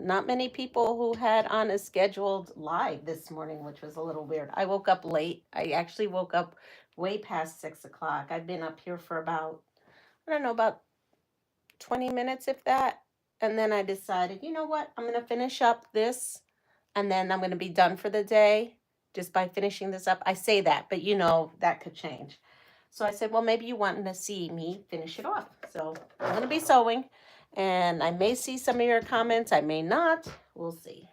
not many people who had on a scheduled live this morning, which was a little weird. I woke up late. I actually woke up way past 6 o'clock. I've been up here for about, I don't know, about 20 minutes, if that. And then I decided, you know what? I'm going to finish up this and then I'm going to be done for the day just by finishing this up. I say that, but you know, that could change. So I said, well, maybe you want to see me finish it off. So I'm going to be sewing and I may see some of your comments. I may not. We'll see.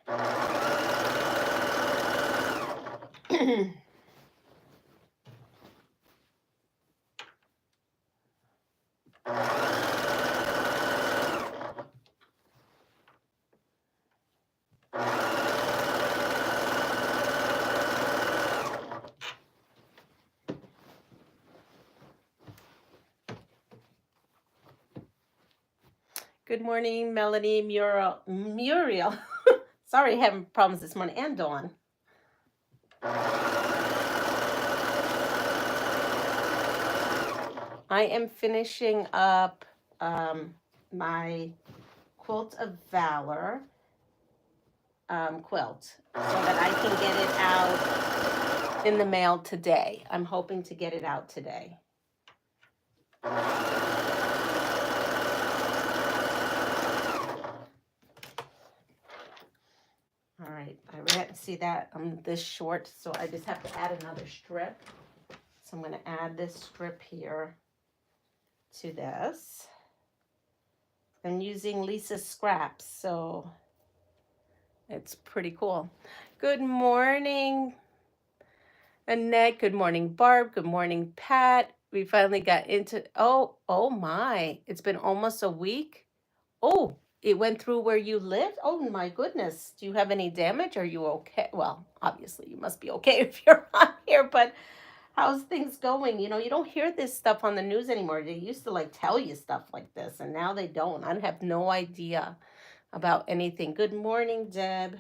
Good morning, Melanie, Muriel. Sorry, having problems this morning. And Dawn. I am finishing up my Quilt of Valor quilt so that I can get it out in the mail today. I'm hoping to get it out today. All right, I read, see that I'm this short, so I just have to add another strip. So I'm going to add this strip here to this. I'm using Lisa's scraps, so it's pretty cool. Good morning, Annette. Good morning, Barb. Good morning, Pat. We finally got into, oh my, it's been almost a week. Oh, it went through where you lived? Oh my goodness. Do you have any damage? Are you okay? Well, obviously you must be okay if you're on here, but how's things going? You know, you don't hear this stuff on the news anymore. They used to like tell you stuff like this, and now they don't. I have no idea about anything. Good morning, Deb.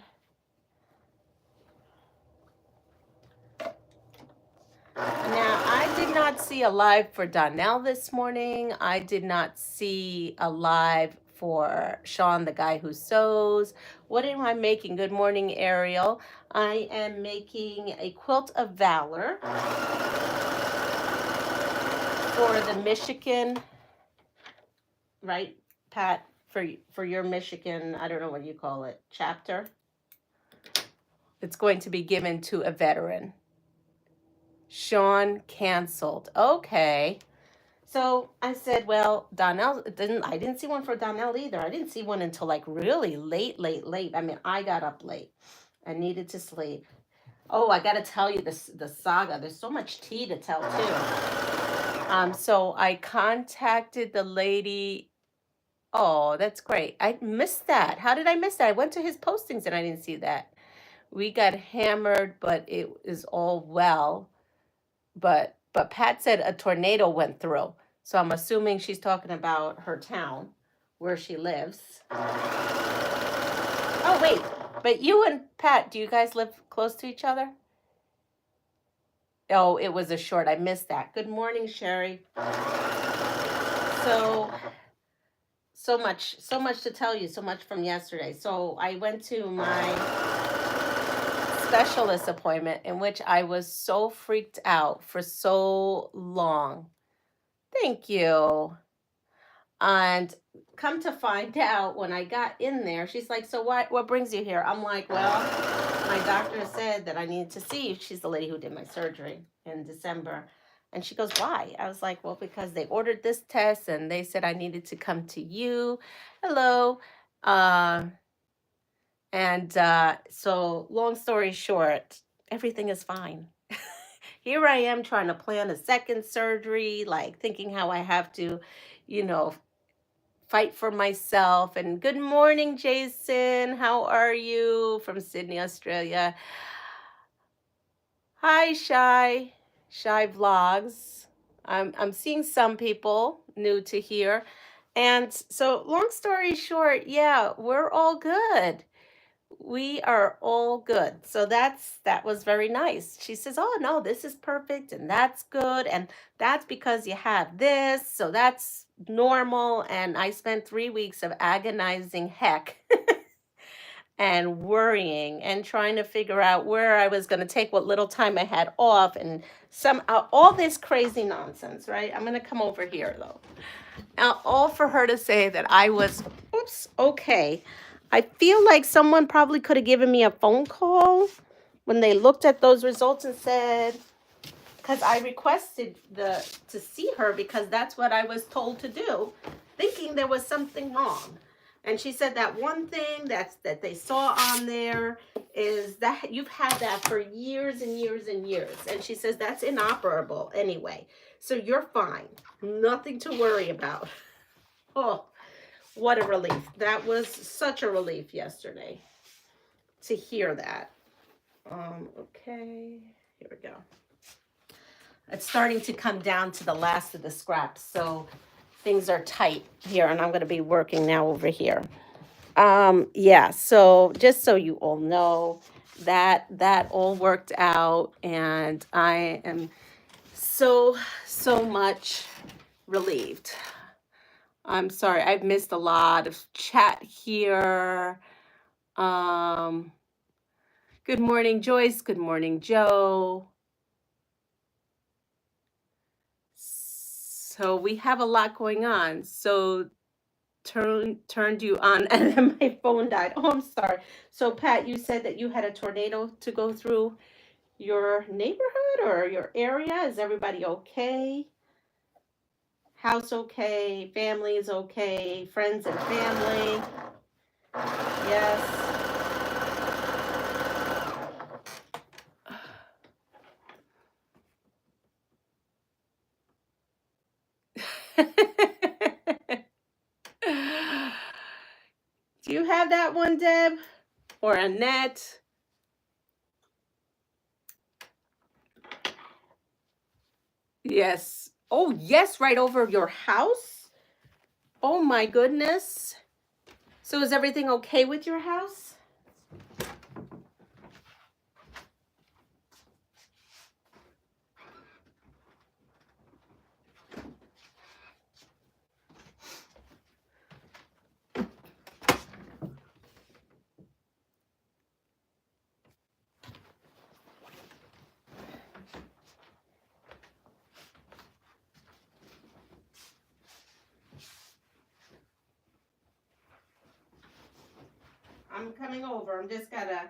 Now, I did not see a live for Donnell this morning. I did not see a live for Sean, the guy who sews. What am I making? Good morning, Ariel. I am making a quilt of valor for the Michigan, right, Pat? For your Michigan, I don't know what you call it, chapter. It's going to be given to a veteran. Sean canceled. Okay. So I said, well, Donnell I didn't see one for Donnell either. I didn't see one until like really late. I mean, I got up late. I needed to sleep. Oh, I got to tell you the saga. There's so much tea to tell too. So I contacted the lady. Oh, that's great. I missed that. How did I miss that? I went to his postings and I didn't see that. We got hammered, but it is all well. But Pat said a tornado went through. So I'm assuming she's talking about her town where she lives. Oh, wait. But you and Pat, do you guys live close to each other? Oh, it was a short. I missed that. Good morning, Sherry. So much to tell you, so much from yesterday. So I went to my specialist appointment in which I was so freaked out for so long. Thank you. And come to find out, when I got in there, she's like, so what brings you here? I'm like, well, my doctor said that I needed to see you. She's the lady who did my surgery in December. And she goes, why? I was like, well, because they ordered this test and they said I needed to come to you. Hello. So long story short, everything is fine. Here I am trying to plan a second surgery, like thinking how I have to, you know, fight for myself. And good morning, Jason. How are you? From Sydney, Australia. Hi, Shy Vlogs. I'm seeing some people new to here. And so long story short, yeah, we're all good. We are all good. So that was very nice. She says, oh no, this is perfect and that's good. And that's because you have this. So that's normal. And I spent 3 weeks of agonizing heck and worrying and trying to figure out where I was going to take what little time I had off and some all this crazy nonsense, right? I'm going to come over here though. Now, all for her to say that I was, oops, okay. I feel like someone probably could have given me a phone call when they looked at those results and said, because I requested to see her because that's what I was told to do, thinking there was something wrong. And she said that one thing that they saw on there is that you've had that for years and years and years. And she says that's inoperable anyway. So you're fine. Nothing to worry about. Oh, what a relief. That was such a relief yesterday to hear that. Okay, here we go. It's starting to come down to the last of the scraps, so things are tight here, and I'm going to be working now over here. Yeah, so just so you all know, that all worked out, and I am so much relieved. I'm sorry, I've missed a lot of chat here. Good morning, Joyce. Good morning, Joe. So we have a lot going on. So turned you on and then my phone died. Oh, I'm sorry. So Pat, you said that you had a tornado to go through your neighborhood or your area. Is everybody okay? House okay? Family is okay? Friends and family? Yes. Do you have that one, Deb? Or Annette? Yes. Oh, yes, right over your house? Oh my goodness. So is everything okay with your house? I'm coming over. I'm just gotta.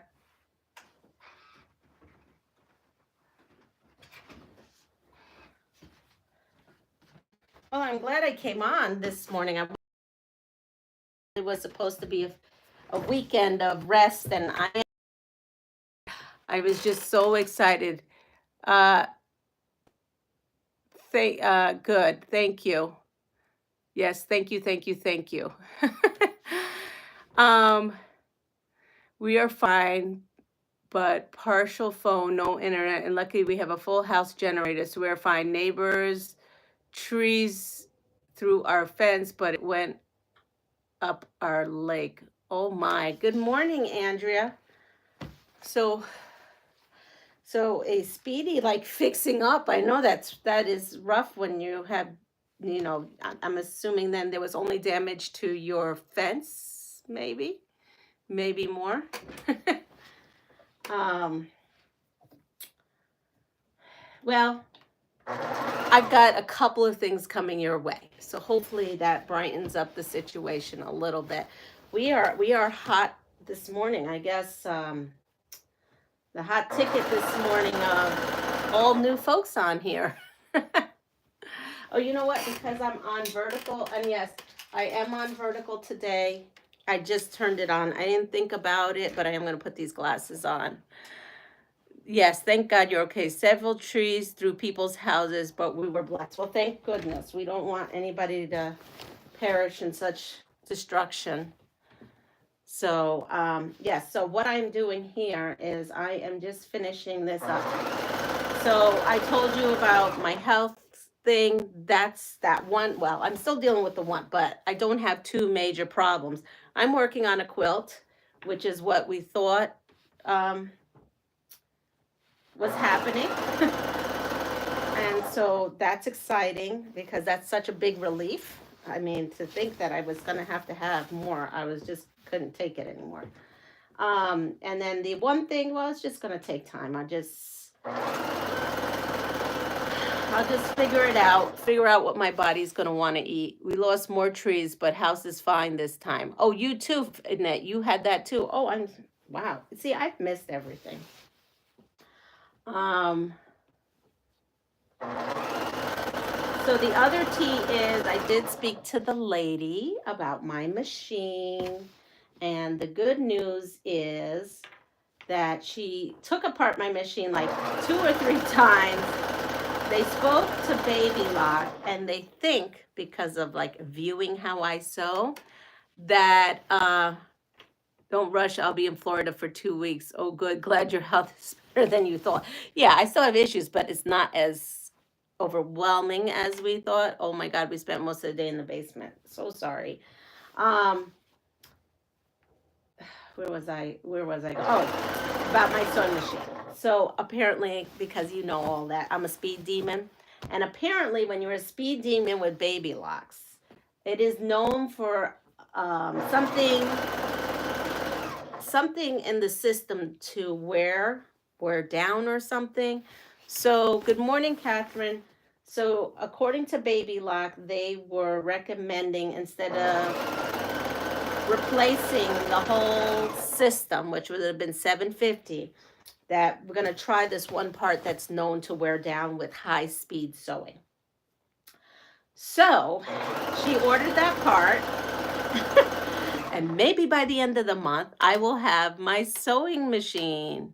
Well, I'm glad I came on this morning. It was supposed to be a weekend of rest, and I was just so excited. Good. Thank you. Yes, thank you, thank you, thank you. We are fine, but partial phone, no internet, and luckily we have a full house generator, so we're fine. Neighbors, trees through our fence, but it went up our lake. Oh my, good morning, Andrea. So a speedy like fixing up. I know that is rough when you have, I'm assuming then there was only damage to your fence, maybe more. Well, I've got a couple of things coming your way, so hopefully that brightens up the situation a little bit. We are hot this morning, I guess. The hot ticket this morning of all new folks on here. Oh, you know what? Because I'm on vertical, and yes, I am on vertical today. I just turned it on. I didn't think about it, but I am going to put these glasses on. Yes, thank God you're okay. Several trees through people's houses, but we were blessed. Well, thank goodness. We don't want anybody to perish in such destruction. So, yes, so what I'm doing here is I am just finishing this up. So I told you about my health thing. That's that one. Well, I'm still dealing with the one, but I don't have two major problems. I'm working on a quilt, which is what we thought was happening. And so that's exciting because that's such a big relief. I mean, to think that I was going to have more, I was just couldn't take it anymore. And then the one thing, well, it's just going to take time. I'll just figure it out, figure out what my body's going to want to eat. We lost more trees, but house is fine this time. Oh, you too, Annette, you had that too. Oh, wow. See, I've missed everything. So the other tea is I did speak to the lady about my machine. And the good news is that she took apart my machine like 2 or 3 times. They spoke to Baby Lock, and they think, because of like viewing how I sew, that don't rush, I'll be in Florida for 2 weeks. Oh, good. Glad your health is better than you thought. Yeah, I still have issues, but it's not as overwhelming as we thought. Oh my God, we spent most of the day in the basement. So sorry. Where was I? Oh, about my sewing machine. So apparently, because you know all that, I'm a speed demon. And apparently when you're a speed demon with Baby Locks, it is known for something in the system to wear down or something. So good morning, Catherine. So according to Baby Lock, they were recommending, instead of replacing the whole system, which would have been $750, that we're going to try this one part that's known to wear down with high speed sewing. So she ordered that part. And maybe by the end of the month, I will have my sewing machine.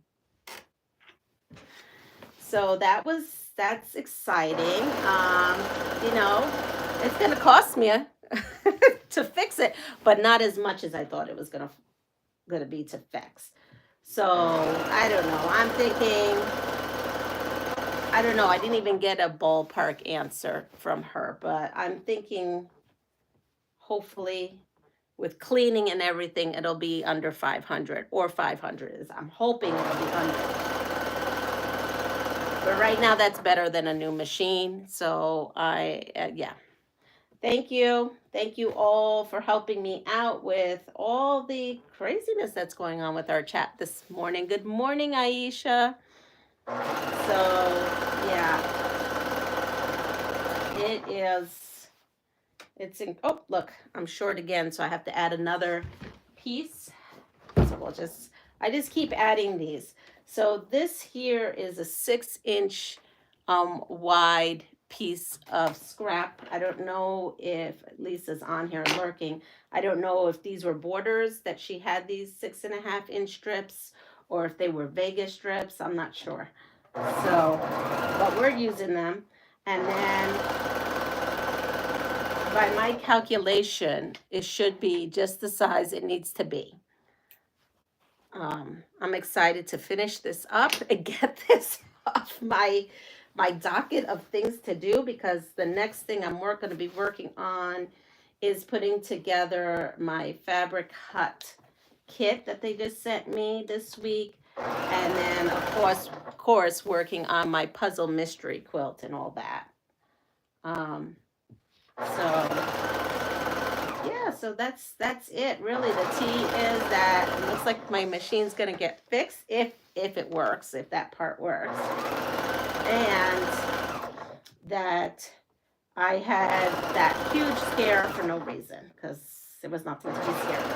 So that's exciting. You know, it's going to cost me to fix it, but not as much as I thought it was going to be to fix. So I don't know. I'm thinking, I don't know. I didn't even get a ballpark answer from her, but I'm thinking hopefully with cleaning and everything, it'll be under 500, or 500 is. I'm hoping it'll be under. But right now, that's better than a new machine. So yeah. Thank you. Thank you all for helping me out with all the craziness that's going on with our chat this morning. Good morning, Aisha. So, yeah. It is. Oh, look, I'm short again, so I have to add another piece. So I just keep adding these. So this here is a 6-inch wide piece of scrap. I don't know if Lisa's on here lurking. I don't know if these were borders that she had, these 6.5-inch strips, or if they were Vegas strips. I'm not sure. So, but we're using them. And then by my calculation, it should be just the size it needs to be. I'm excited to finish this up and get this off my docket of things to do, because the next thing I'm going to be working on is putting together my fabric hut kit that they just sent me this week, and then of course working on my puzzle mystery quilt and all that. So that's it really. The tea is that it looks like my machine's gonna get fixed if it works, if that part works, and that I had that huge scare for no reason, because it was nothing to be scared of.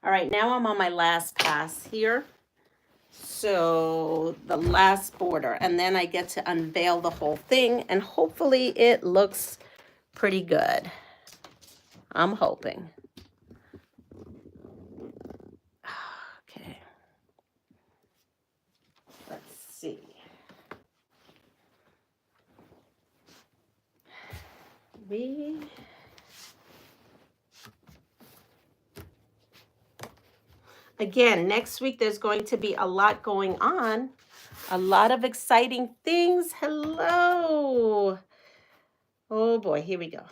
All right, now I'm on my last pass here. So the last border, and then I get to unveil the whole thing, and hopefully it looks pretty good. I'm hoping. Okay. Let's see. Again, next week there's going to be a lot going on. A lot of exciting things. Hello. Oh boy, here we go.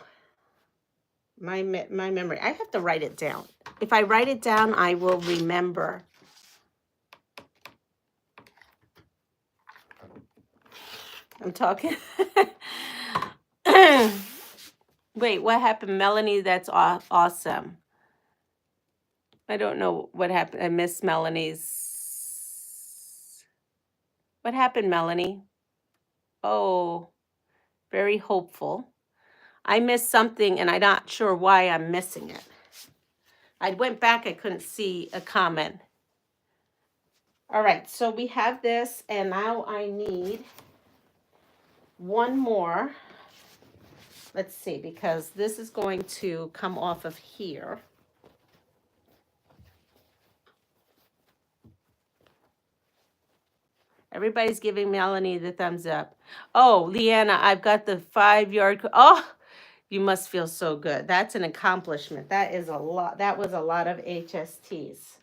My memory. I have to write it down. If I write it down, I will remember. I'm talking. Wait, what happened? Melanie, that's awesome. I don't know what happened. I missed Melanie's. What happened, Melanie? Oh, very hopeful. I missed something and I'm not sure why I'm missing it. I went back, I couldn't see a comment. All right, so we have this, and now I need one more. Let's see, because this is going to come off of here. Everybody's giving Melanie the thumbs up. Oh, Leanna, I've got the 5-yard. Oh, you must feel so good. That's an accomplishment. That is a lot. That was a lot of HSTs.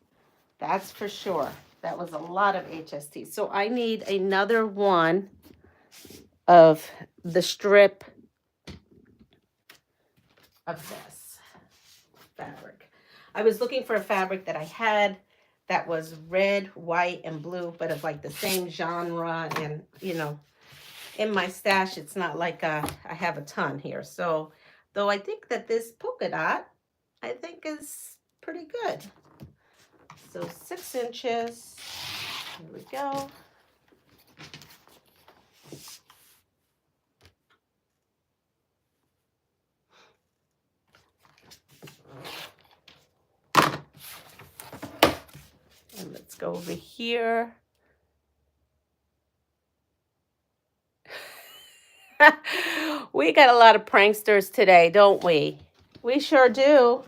That's for sure. That was a lot of HSTs. So I need another one of the strip of this fabric. I was looking for a fabric that I had that was red, white, and blue, but of like the same genre. And, you know, in my stash, it's not like I have a ton here. So, though I think that this polka dot, I think is pretty good. So 6 inches, here we go. And let's go over here. We got a lot of pranksters today, don't we? We sure do.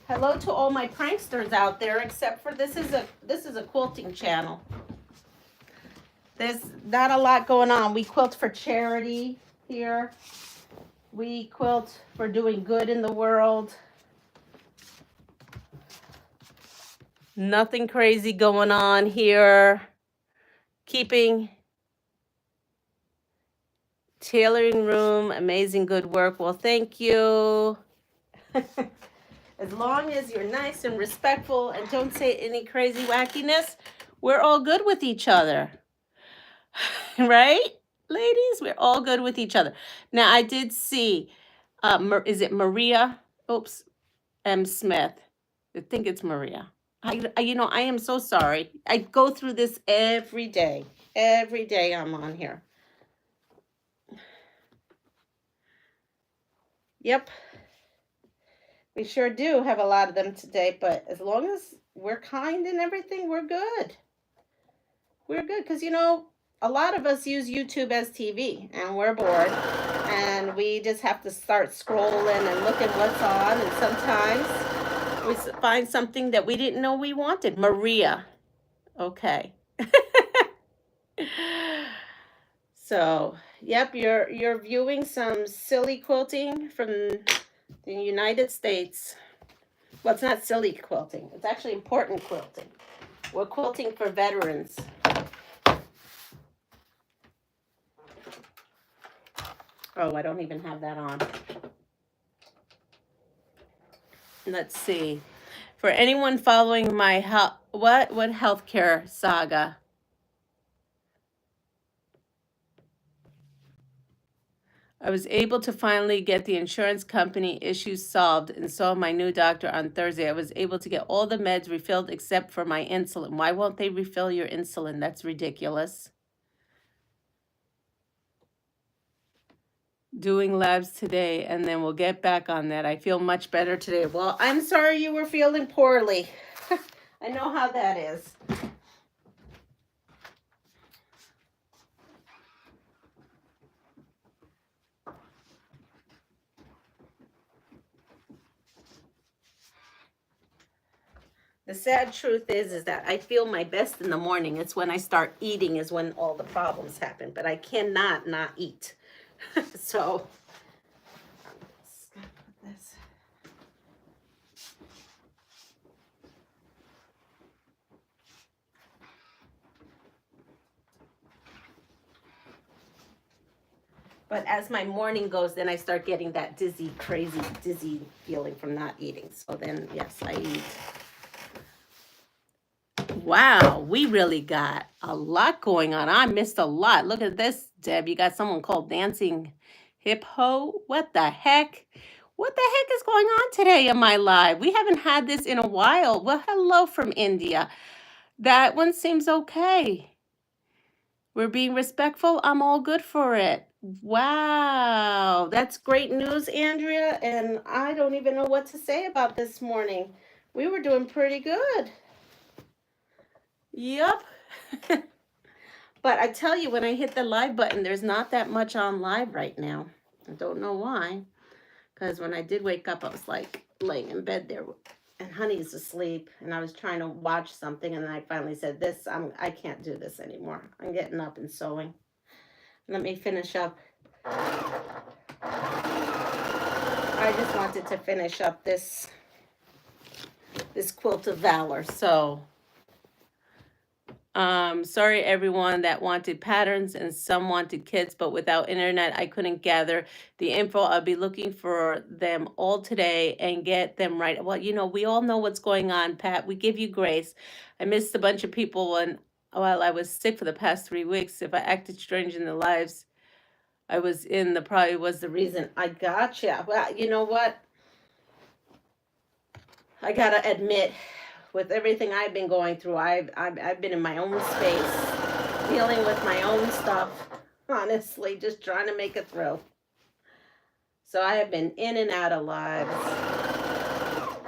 Hello to all my pranksters out there, except for this is a quilting channel. There's not a lot going on. We quilt for charity here. We quilt for doing good in the world. Nothing crazy going on here. Keeping tailoring room, amazing good work. Well, thank you. As long as you're nice and respectful and don't say any crazy wackiness, we're all good with each other. Right? Ladies, we're all good with each other. Now, I did see, is it Maria? Oops, M. Smith. I think it's Maria. You know, I am so sorry. I go through this every day. Every day I'm on here. Yep. We sure do have a lot of them today, but as long as we're kind and everything, we're good. We're good because, you know, a lot of us use YouTube as TV and we're bored and we just have to start scrolling and looking what's on, and sometimes we find something that we didn't know we wanted. Maria. Okay. So, yep, you're viewing some silly quilting from the United States. Well, it's not silly quilting. It's actually important quilting. We're quilting for veterans. Oh, I don't even have that on. Let's see. For anyone following my what healthcare saga? I was able to finally get the insurance company issues solved and saw my new doctor on Thursday. I was able to get all the meds refilled except for my insulin. Why won't they refill your insulin? That's ridiculous. Doing labs today, and then we'll get back on that. I feel much better today. Well, I'm sorry you were feeling poorly. I know how that is. The sad truth is that I feel my best in the morning. It's when I start eating is when all the problems happen, but I cannot not eat. So I'm just gonna put this. But as my morning goes, then I start getting that dizzy, crazy, dizzy feeling from not eating. So then, yes, I eat. Wow, we really got a lot going on. I missed a lot. Look at this, Deb. You got someone called Dancing Hip Ho. What the heck? What the heck is going on today in my live? We haven't had this in a while. Well, hello from India. That one seems okay. We're being respectful. I'm all good for it. Wow. That's great news, Andrea. And I don't even know what to say about this morning. We were doing pretty good. Yep. But I tell you, when I hit the live button, there's not that much on live right now. I don't know why. Because when I did wake up, I was like laying in bed there, and Honey's asleep, and I was trying to watch something, and then I finally said, I can't do this anymore. I'm getting up and sewing. Let me finish up. I just wanted to finish up this quilt of valor. So sorry everyone that wanted patterns and some wanted kits, but without internet I couldn't gather the info. I'll be looking for them all today and get them right. Well, you know, we all know what's going on, Pat. We give you grace. I missed a bunch of people while I was sick for the past 3 weeks. If I acted strange in the lives I was in, the probably was the reason. I gotcha. Well, you know what? I gotta admit, with everything I've been going through, I've been in my own space, dealing with my own stuff, honestly, just trying to make it through. So I have been in and out of lives,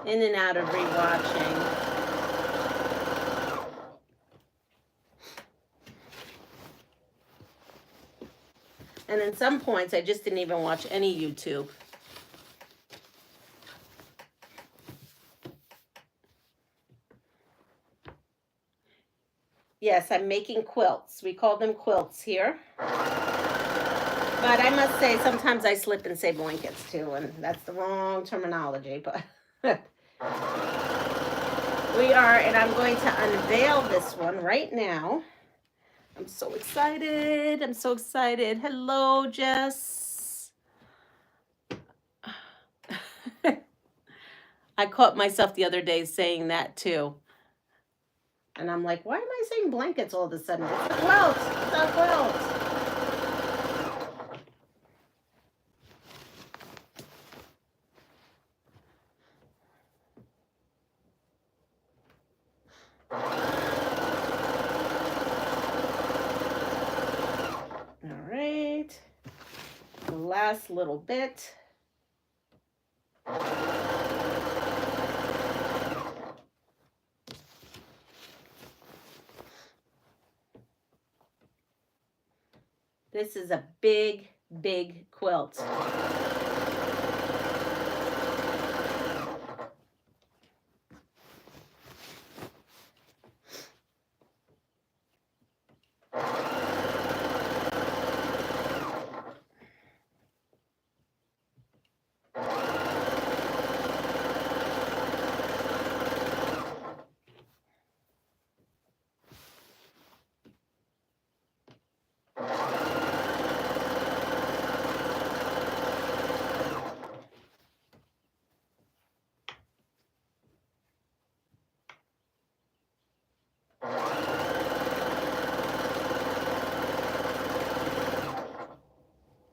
in and out of rewatching. And in some points, I just didn't even watch any YouTube. Yes, I'm making quilts. We call them quilts here. But I must say, sometimes I slip and say blankets too, and that's the wrong terminology. But we are, and I'm going to unveil this one right now. I'm so excited. I'm so excited. Hello, Jess. I caught myself the other day saying that too. And I'm like, why am I saying blankets all of a sudden? It's a quilt. It's a quilt. All right. The last little bit. This is a big, big quilt.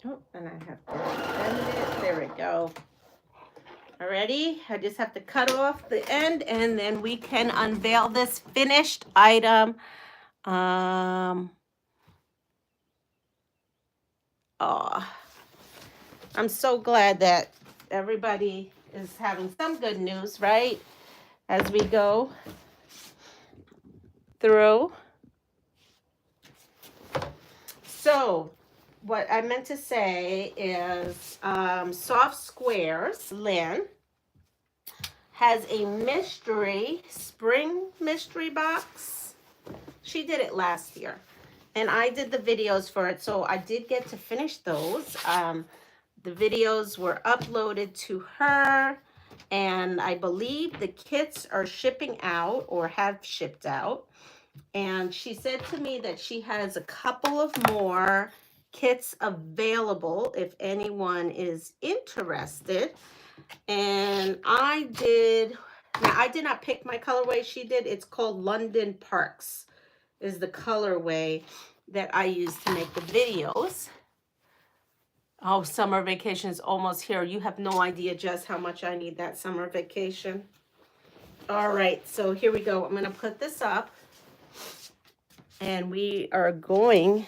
Oh, and I have to bend it. There we go. Alrighty, I just have to cut off the end and then we can unveil this finished item. Oh, I'm so glad that everybody is having some good news, right? As we go through. So, what I meant to say is Soft Squares, Lynn, has a mystery, spring mystery box. She did it last year. And I did the videos for it, so I did get to finish those. The videos were uploaded to her, and I believe the kits are shipping out or have shipped out. And she said to me that she has a couple of more kits available if anyone is interested. And I did not pick my colorway. She did. It's called London Parks is the colorway that I use to make the videos. Oh, summer vacation is almost here. You have no idea just how much I need that summer vacation. All right, so here we go. I'm going to put this up. And we are going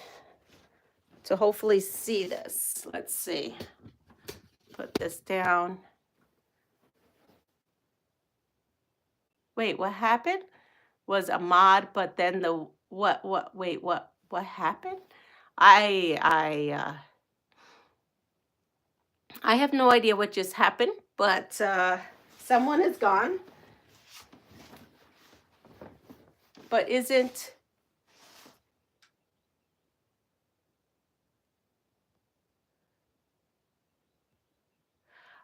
to hopefully see this. Let's see. Put this down. Wait, what happened? Was a mod, but then the wait, what happened? I have no idea what just happened, but someone is gone. But isn't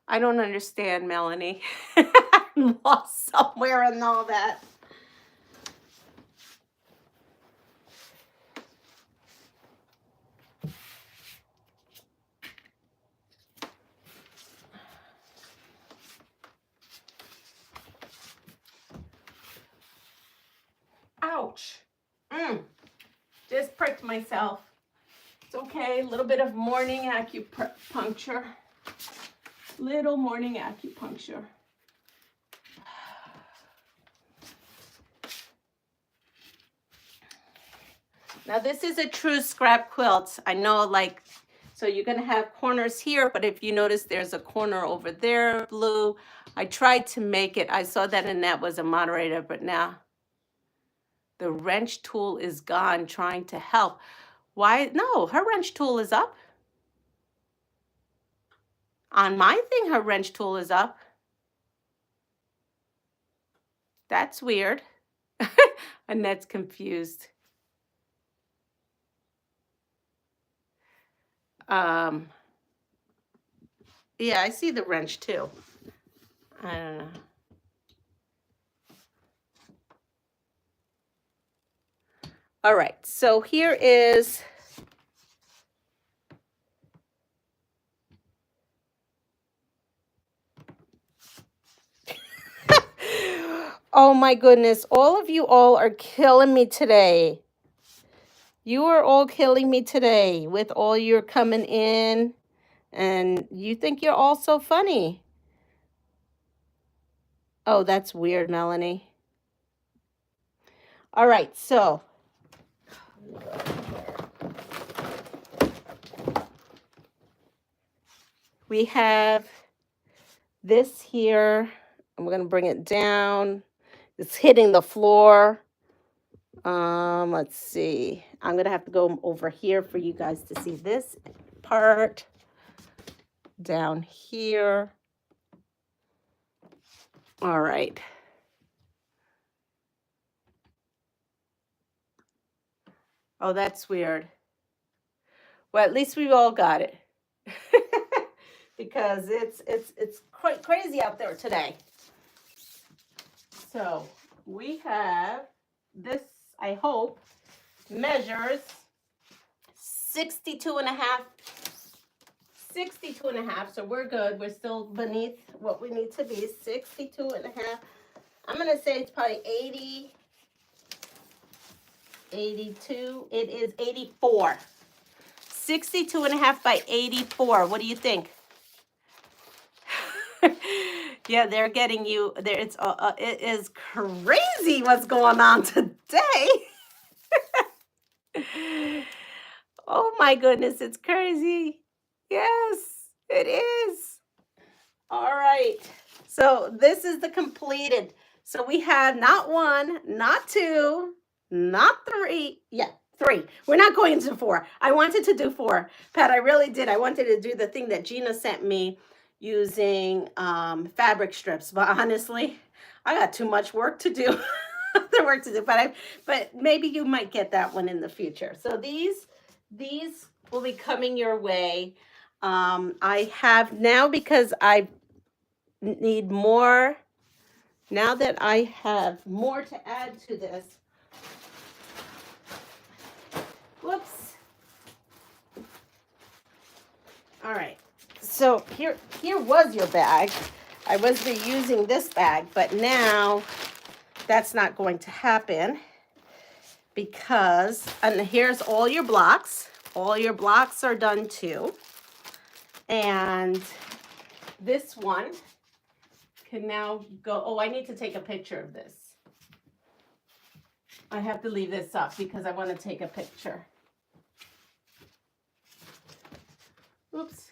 I don't understand, Melanie. I'm lost somewhere in all that. Ouch. Just pricked myself. It's okay. A little bit of morning acupuncture. Little morning acupuncture. Now this is a true scrap quilt. I know, like, so you're going to have corners here, but if you notice there's a corner over there, blue. I tried to make it. I saw that Annette was a moderator, but now the wrench tool is gone trying to help. Why? No, her wrench tool is up. On my thing, her wrench tool is up. That's weird. Annette's confused. Yeah, I see the wrench too. I don't know. All right, so here is oh my goodness, all of you all are killing me today. You are all killing me today with all your coming in, and you think you're all so funny. Oh, that's weird, Melanie. All right, so we have this here. I'm going to bring it down. It's hitting the floor. Let's see. I'm going to have to go over here for you guys to see this part. Down here. All right. Oh, that's weird. Well, at least we all got it. Because it's quite crazy out there today. So we have this, I hope, measures 62 and a half. 62 and a half, so we're good. We're still beneath what we need to be. 62 and a half. I'm going to say it's probably 80, 82. It is 84. 62 and a half by 84. What do you think? Yeah, they're getting you there. It is crazy what's going on today. Oh my goodness, it's crazy. Yes, it is. All right. So this is the completed. So we have not one, not two, not three. Yeah, three. We're not going into four. I wanted to do four. Pat, I really did. I wanted to do the thing that Gina sent me using fabric strips. But honestly, I got too much work to do. Other work to do. But maybe you might get that one in the future. So these will be coming your way. I have now, because I need more, now that I have more to add to this. Whoops. All right. So here was your bag. I was reusing this bag, but now that's not going to happen because, and here's all your blocks. All your blocks are done too. And this one can now go, oh, I need to take a picture of this. I have to leave this up because I want to take a picture. Oops.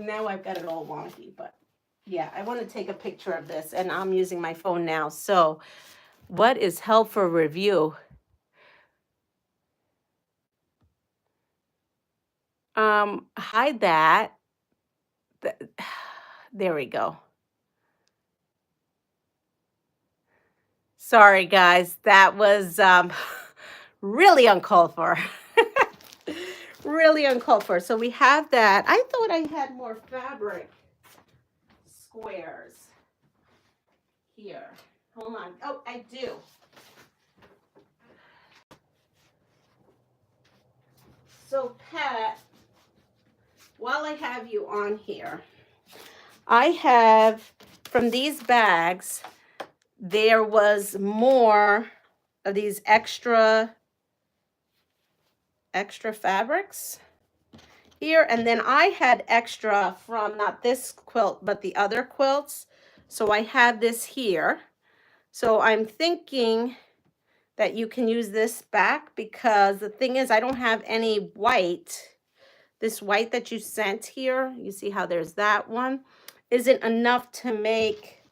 Now I've got it all wonky, but yeah, I want to take a picture of this, and I'm using my phone now. So what is helpful review? Hide that. There we go. Sorry, guys. That was really uncalled for. Really uncalled for. So we have that. I thought I had more fabric squares here. Hold on. Oh, I do. So, Pat, while I have you on here, I have, from these bags, there was more of these extra fabrics here, and then I had extra from not this quilt but the other quilts, so I have this here. So I'm thinking that you can use this back, because the thing is I don't have any white. This white that you sent here, you see how there's that one, isn't enough to make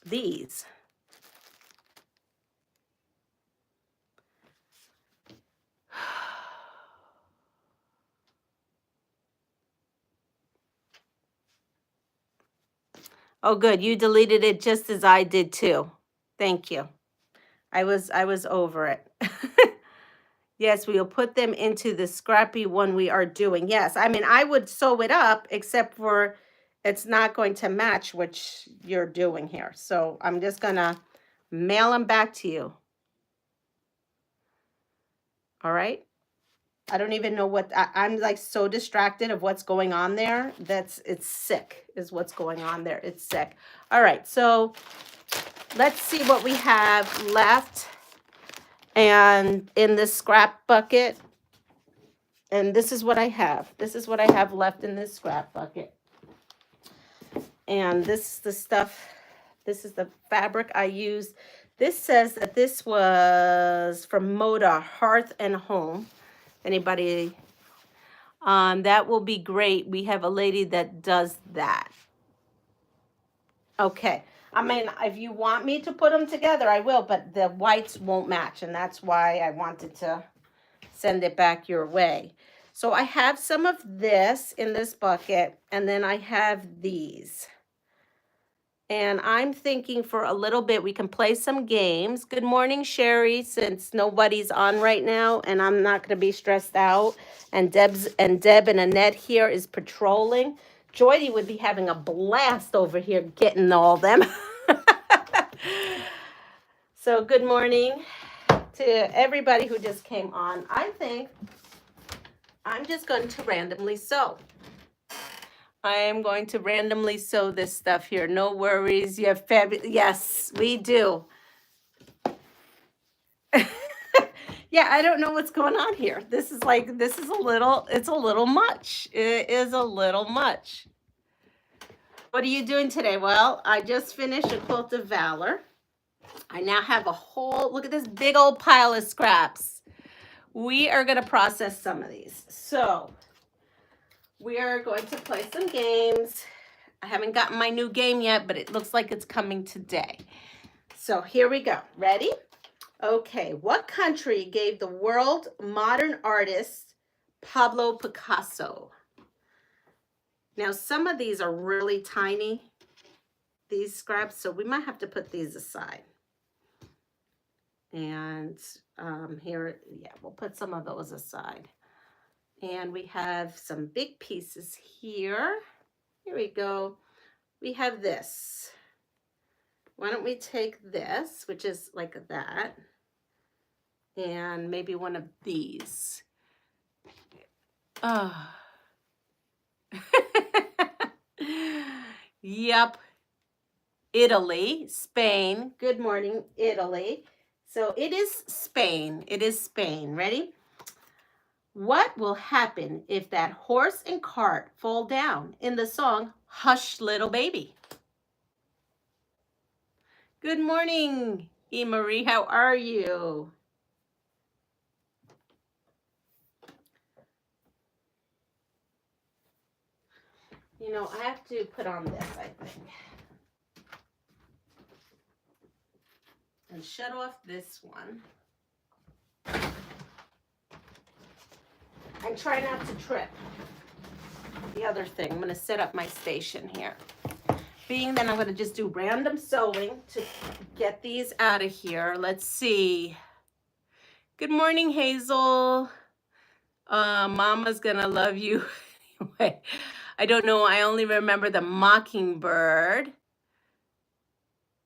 these. Oh, good. You deleted it just as I did too. Thank you. I was over it. Yes, we will put them into the scrappy one we are doing. Yes, I mean, I would sew it up, except for it's not going to match what you're doing here. So I'm just going to mail them back to you. All right. I don't even know what, I'm like so distracted of what's going on there. It's sick is what's going on there. It's sick. All right. So let's see what we have left. And in this scrap bucket, and this is what I have. This is what I have left in this scrap bucket. And this is the stuff, this is the fabric I used. This says that this was from Moda Hearth and Home. Anybody, that will be great. We have a lady that does that. Okay. I mean, if you want me to put them together, I will, but the whites won't match, and that's why I wanted to send it back your way. So I have some of this in this bucket, and then I have these. And I'm thinking for a little bit we can play some games. Good morning, Sherry, since nobody's on right now, and I'm not going to be stressed out. And Deb and Annette here is patrolling. Joydie would be having a blast over here getting all them. So good morning to everybody who just came on. I think I'm just going to randomly sew. I am going to randomly sew this stuff here. No worries. You have fabulous. Yes, we do. Yeah, I don't know what's going on here. This is a little much. It is a little much. What are you doing today? Well, I just finished a quilt of Valor. I now have a whole, look at this big old pile of scraps. We are going to process some of these. So we are going to play some games. I haven't gotten my new game yet, but it looks like it's coming today. So here we go. Ready? Okay. What country gave the world modern artist Pablo Picasso? Now, some of these are really tiny, these scraps, so we might have to put these aside. And here, yeah, we'll put some of those aside. And we have some big pieces here. Here we go. We have this. Why don't we take this, which is like that, and maybe one of these. Oh. Yep. Italy, Spain. Good morning, Italy. So it is Spain. It is Spain. Ready? What will happen if that horse and cart fall down in the song Hush Little Baby? Good morning, E. Marie. How are you? You know, I have to put on this, I think. And shut off this one. And try not to trip. The other thing, I'm going to set up my station here. Being that I'm going to just do random sewing to get these out of here. Let's see. Good morning, Hazel. Mama's going to love you. Anyway, I don't know. I only remember the mockingbird.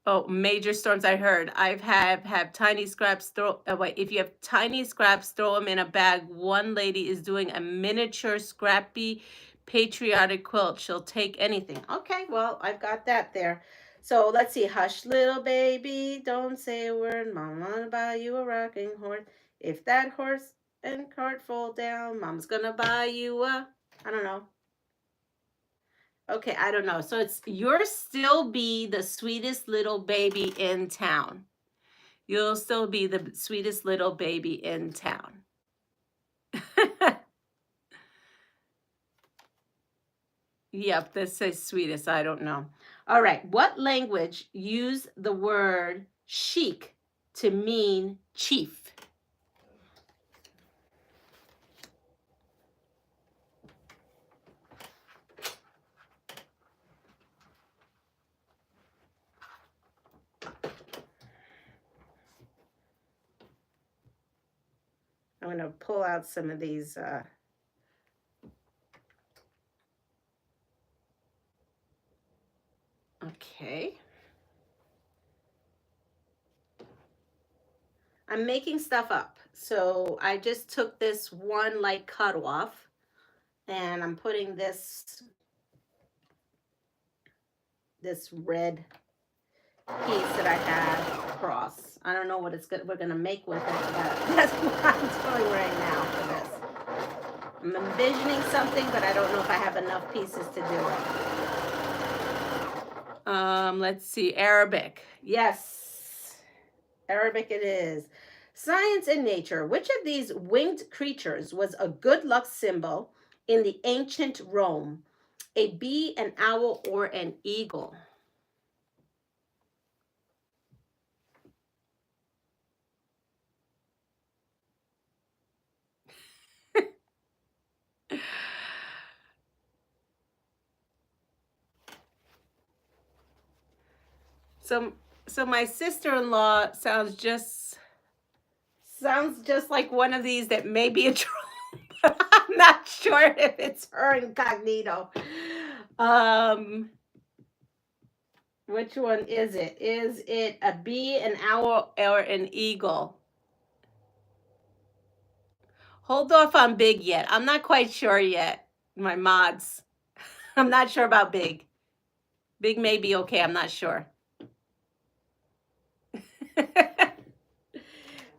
Oh, major storms. I heard. I've have tiny scraps throw. Wait, if you have tiny scraps, throw them in a bag. One lady is doing a miniature scrappy patriotic quilt. She'll take anything. Okay, well, I've got that there. So let's see. Hush, little baby, don't say a word. Mama gonna buy you a rocking horse. If that horse and cart fall down, Mom's gonna buy you a. I don't know. Okay, I don't know. So it's you'll still be the sweetest little baby in town. You'll still be the sweetest little baby in town. Yep, this says sweetest. I don't know. All right. What language use the word chic to mean chief? I'm going to pull out some of these. Okay. I'm making stuff up. So I just took this one like cut off and I'm putting this red piece that I had across. I don't know what we're gonna make with it, but that's what I'm doing right now for this. I'm envisioning something, but I don't know if I have enough pieces to do it. Let's see, Arabic. Yes, Arabic it is. Science and nature. Which of these winged creatures was a good luck symbol in the ancient Rome? A bee, an owl, or an eagle? So my sister-in-law sounds just like one of these that may be a troll, but I'm not sure if it's her incognito. Which one is it? Is it a bee, an owl, or an eagle? Hold off on big yet. I'm not quite sure yet, my mods. I'm not sure about big. Big may be okay. I'm not sure.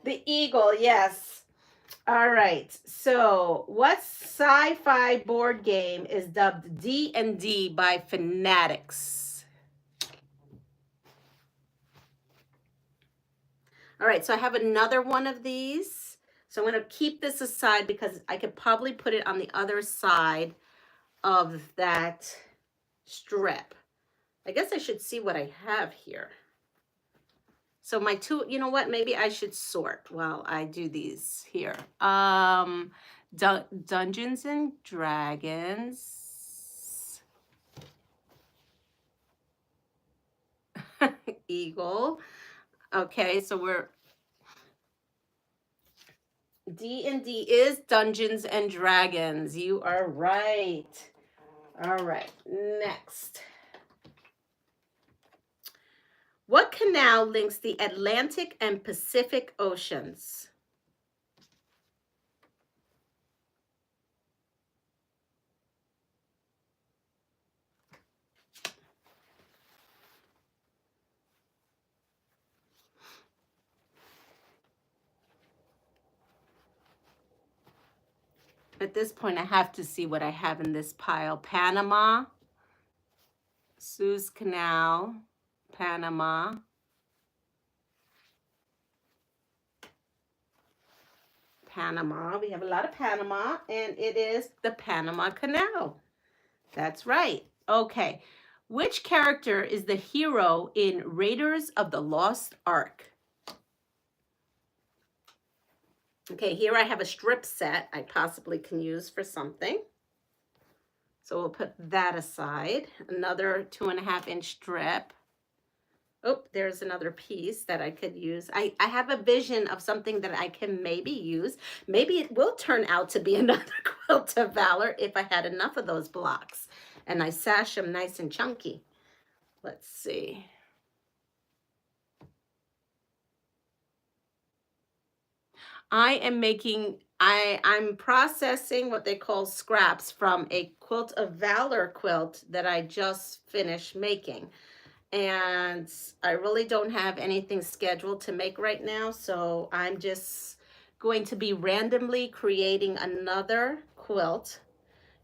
The eagle, yes. All right. So, what sci-fi board game is dubbed D&D by Fanatics? All right. So I have another one of these. So I'm going to keep this aside because I could probably put it on the other side of that strip. I guess I should see what I have here. So my two, you know what? Maybe I should sort while I do these here. Dungeons and Dragons. Eagle. Okay, so we're D&D is Dungeons and Dragons. You are right. All right, next. What canal links the Atlantic and Pacific Oceans? At this point, I have to see what I have in this pile. Panama, Suez Canal, Panama. Panama. We have a lot of Panama, and it is the Panama Canal. That's right. Okay. Which character is the hero in Raiders of the Lost Ark? Okay, here I have a strip set I possibly can use for something. So we'll put that aside. Another 2.5-inch strip. Oh, there's another piece that I could use. I have a vision of something that I can maybe use. Maybe it will turn out to be another quilt of valor if I had enough of those blocks. And I sash them nice and chunky. Let's see. I'm processing what they call scraps from a quilt of valor quilt that I just finished making. And I really don't have anything scheduled to make right now, so I'm just going to be randomly creating another quilt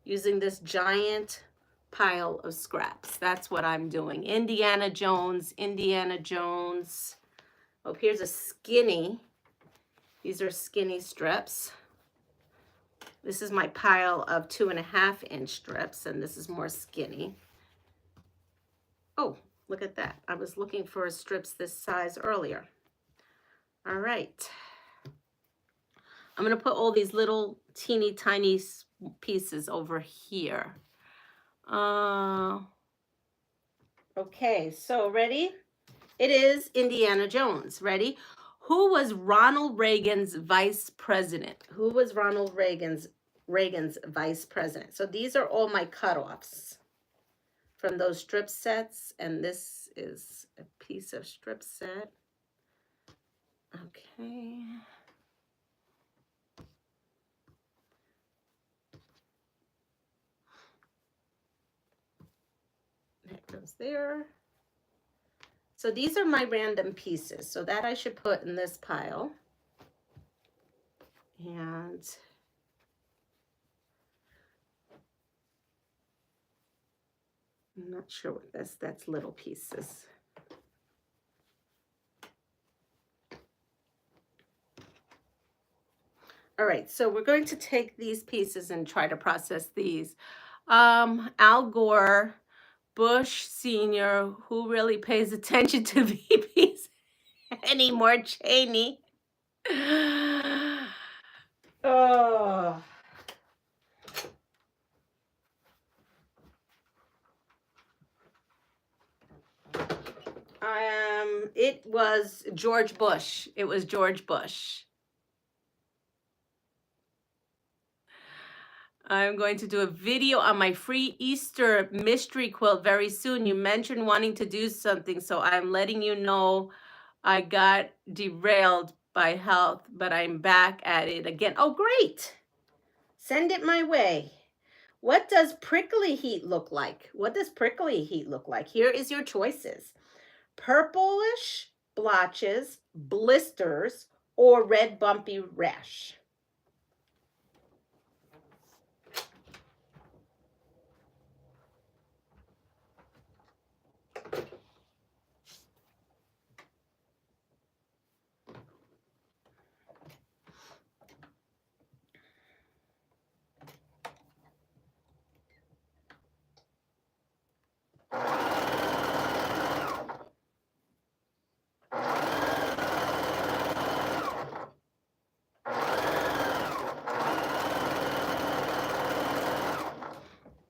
using this giant pile of scraps. That's what I'm doing. Indiana Jones, Indiana Jones. Oh, here's a skinny. These are skinny strips. This is my pile of 2.5-inch strips, and this is more skinny. Oh, look at that. I was looking for strips this size earlier. All right. I'm going to put all these little teeny tiny pieces over here. Okay, so ready? It is Indiana Jones. Ready? Who was Ronald Reagan's vice president? Who was Ronald Reagan's vice president? So these are all my cutoffs from those strip sets, and this is a piece of strip set. Okay. That goes there. So these are my random pieces, so that I should put in this pile. And I'm not sure what that's little pieces. All right, so we're going to take these pieces and try to process these. Al Gore, Bush Sr., who really pays attention to VPs anymore, Cheney. Oh. It was George Bush. It was George Bush. I'm going to do a video on my free Easter mystery quilt very soon. You mentioned wanting to do something, so I'm letting you know I got derailed by health, but I'm back at it again. Oh, great. Send it my way. What does prickly heat look like? What does prickly heat look like? Here is your choices. Purplish blotches, blisters, or red bumpy rash.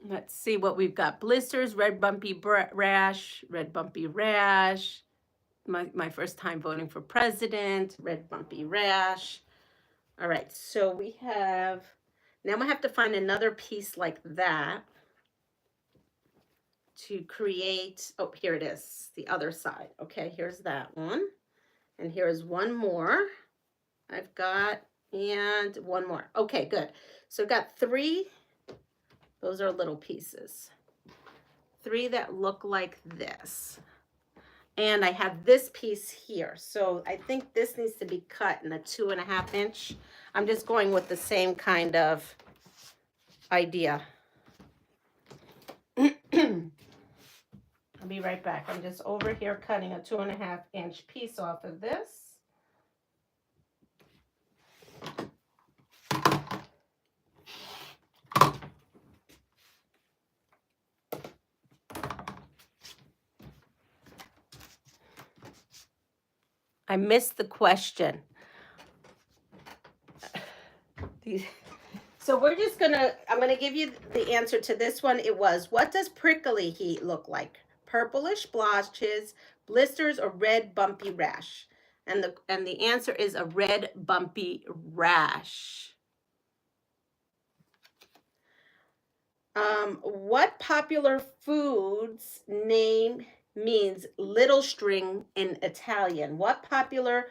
Let's see what we've got. Blisters, red bumpy rash, red bumpy rash. My first time voting for president, red bumpy rash. All right, so we have, now I have to find another piece like that to create, oh, here it is, the other side. Okay, here's that one. And here's one more I've got, and one more. Okay, good. So I've got 3. Those are little pieces. 3 that look like this. And I have this piece here. So I think this needs to be cut in a 2.5-inch. I'm just going with the same kind of idea. I'll be right back. I'm just over here cutting a 2.5-inch piece off of this. I missed the question. So we're just I'm gonna give you the answer to this one. It was, what does prickly heat look like? Purplish blotches, blisters, or red bumpy rash? And the answer is a red bumpy rash. What popular food's name means little string in Italian? What popular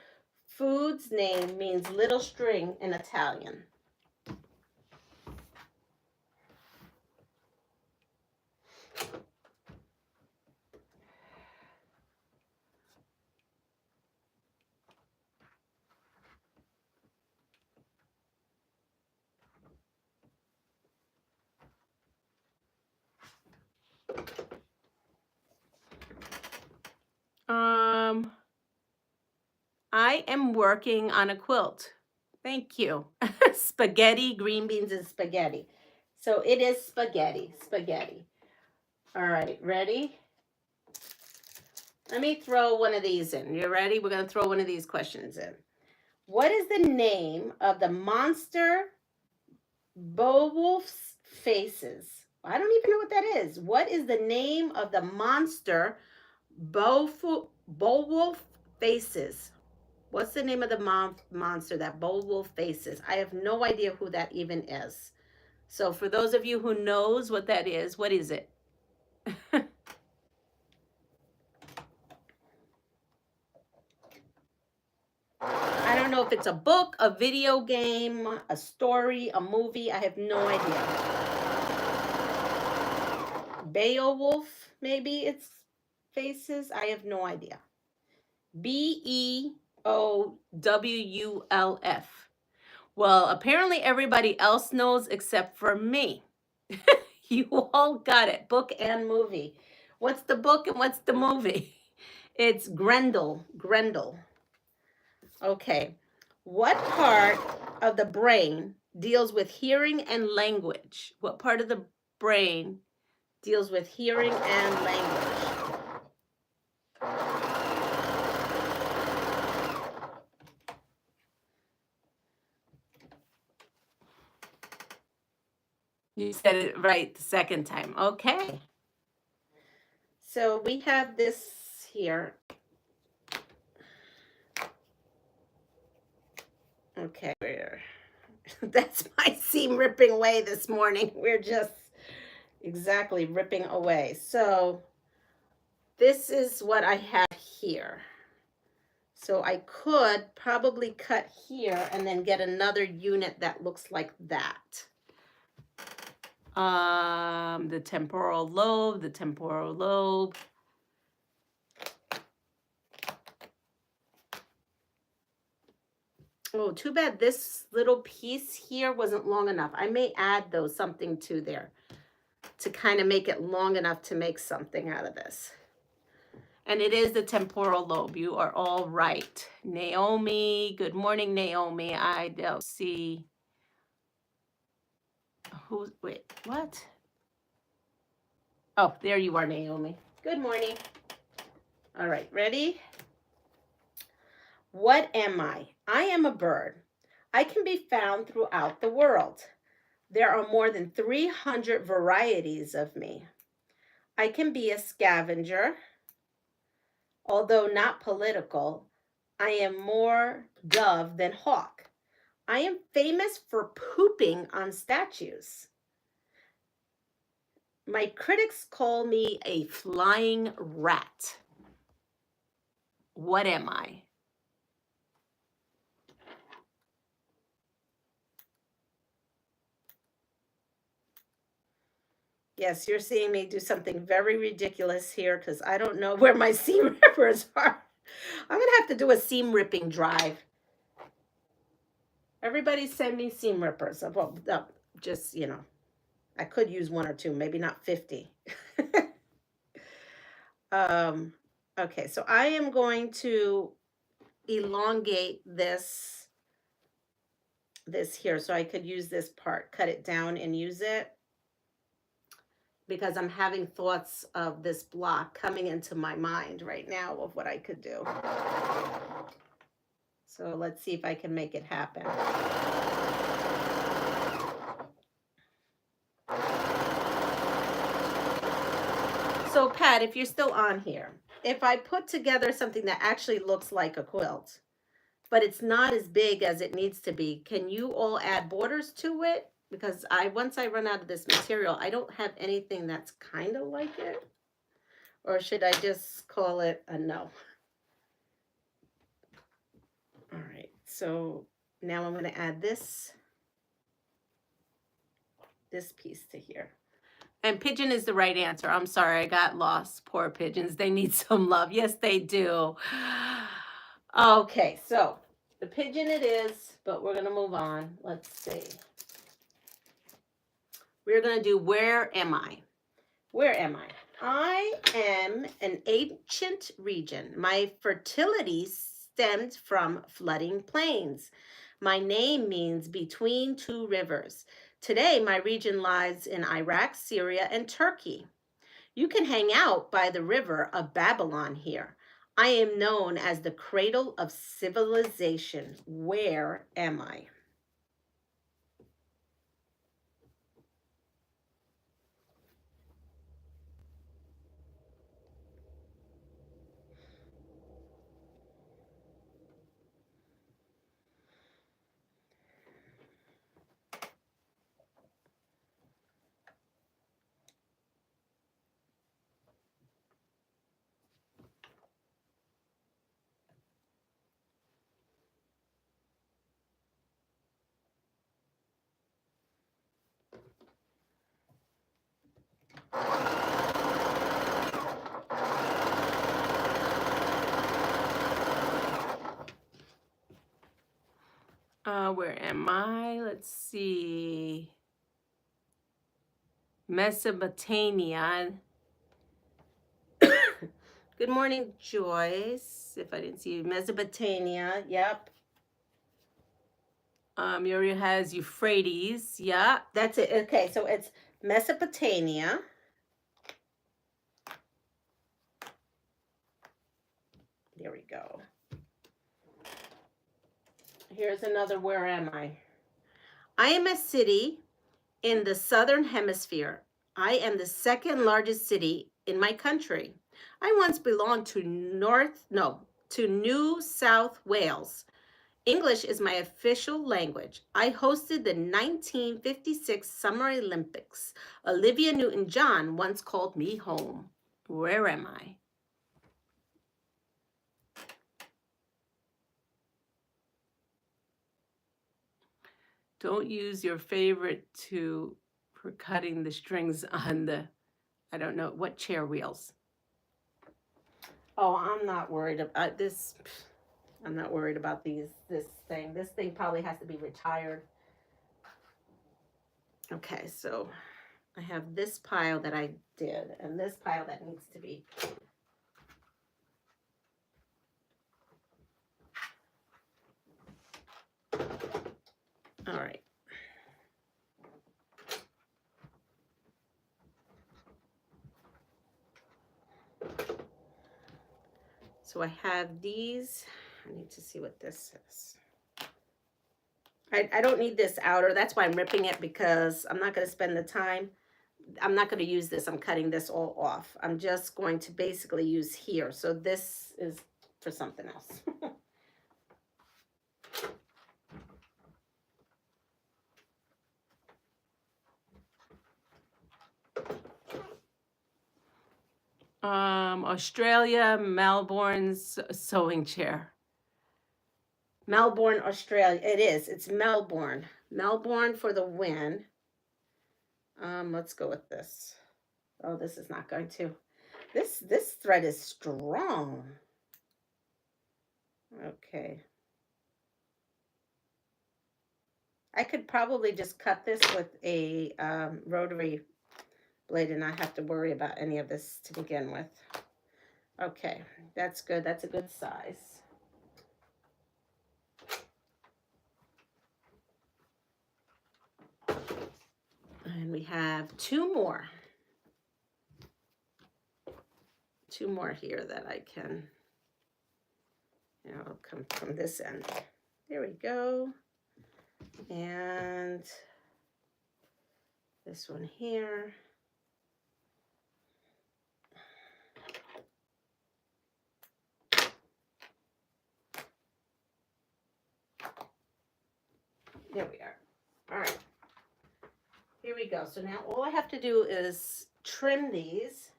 food's name means little string in Italian? I am working on a quilt. Thank you. Spaghetti, green beans, and spaghetti. So it is spaghetti. All right, ready? Let me throw one of these in. You ready? We're going to throw one of these questions in. What is the name of the monster Beowulf's faces? I don't even know what that is. What is the name of the monster Beowulf faces? What's the name of the monster that Beowulf faces? I have no idea who that even is. So for those of you who knows what that is, what is it? I don't know if it's a book, a video game, a story, a movie. I have no idea. Beowulf, maybe it's faces. I have no idea. Beowulf. Well, apparently everybody else knows except for me. You all got it. Book and movie. What's the book and what's the movie? It's Grendel. Okay. What part of the brain deals with hearing and language? What part of the brain deals with hearing and language? You said it right the second time. Okay. So we have this here. Okay. That's my seam ripping away this morning. We're just exactly ripping away. So this is what I have here. So I could probably cut here and then get another unit that looks like that. The temporal lobe. Oh, too bad this little piece here wasn't long enough. I may add though something to there to kind of make it long enough to make something out of this. And it is the temporal lobe. You are all right. Naomi, good morning, Naomi. I don't see who's, wait, what? Oh, there you are, Naomi. Good morning. All right, ready? What am I? I am a bird. I can be found throughout the world. There are more than 300 varieties of me. I can be a scavenger. Although not political, I am more dove than hawk. I am famous for pooping on statues. My critics call me a flying rat. What am I? Yes, you're seeing me do something very ridiculous here because I don't know where my seam rippers are. I'm going to have to do a seam ripping drive. Everybody send me seam rippers. Well, just, you know. I could use 1 or 2, maybe not 50. Okay, so I am going to elongate this here so I could use this part, cut it down and use it, because I'm having thoughts of this block coming into my mind right now of what I could do. So let's see if I can make it happen. So Pat, if you're still on here, if I put together something that actually looks like a quilt, but it's not as big as it needs to be, can you all add borders to it? Because once I run out of this material, I don't have anything that's kind of like it. Or should I just call it a no? All right, so now I'm going to add this piece to here. And pigeon is the right answer. I'm sorry, I got lost. Poor pigeons. They need some love. Yes, they do. Okay, so the pigeon it is, but we're going to move on. Let's see. We're going to do Where Am I? Where am I? I am an ancient region. My fertility stemmed from flooding plains. My name means between two rivers. Today, my region lies in Iraq, Syria, and Turkey. You can hang out by the river of Babylon here. I am known as the cradle of civilization. Where am I? Where am I? Let's see. Mesopotamia. Good morning, Joyce. If I didn't see you, Mesopotamia. Yep. Muriel has Euphrates. Yeah, that's it. Okay, so it's Mesopotamia. There we go. Here's another Where Am I? I am a city in the southern hemisphere. I am the second largest city in my country. I once belonged to New South Wales. English is my official language. I hosted the 1956 Summer Olympics. Olivia Newton-John once called me home. Where am I? Don't use your favorite for cutting the strings on the, I don't know, what chair wheels? Oh, I'm not worried about this. I'm not worried about this thing. This thing probably has to be retired. Okay, so I have this pile that I did and this pile that needs to be. All right. So I have these. I need to see what this is. I don't need this outer. That's why I'm ripping it, because I'm not going to spend the time. I'm not going to use this. I'm cutting this all off. I'm just going to basically use here. So this is for something else. Australia, Melbourne's sewing chair. Melbourne, Australia. It is. It's Melbourne. Melbourne for the win. Let's go with this. Oh, this is not going to. This thread is strong. Okay. I could probably just cut this with a rotary blade and not have to worry about any of this to begin with. Okay, that's good. That's a good size. And we have two more here that I can, come from this end. There we go. And this one here. There we are. All right. Here we go. So now all I have to do is trim these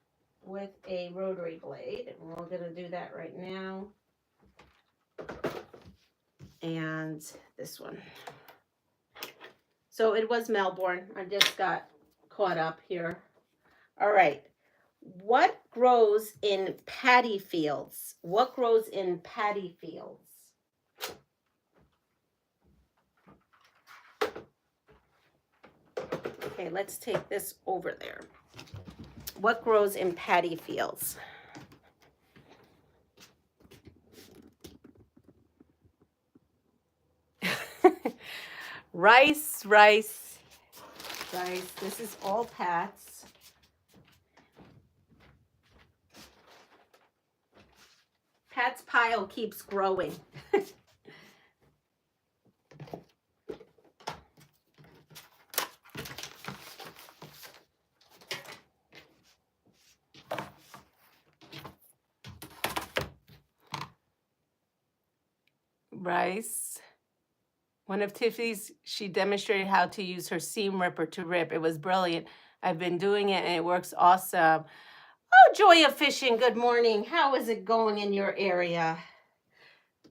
with a rotary blade. And we're going to do that right now. And this one. So it was Melbourne. I just got caught up here. All right. What grows in paddy fields? What grows in paddy fields? Okay, let's take this over there. What grows in paddy fields? Rice. This is all Pat's. Pat's pile keeps growing. Rice. One of Tiffany's, she demonstrated how to use her seam ripper to rip. It was brilliant. I've been doing it and it works awesome. Oh, Joy of Fishing, good morning. How is it going in your area?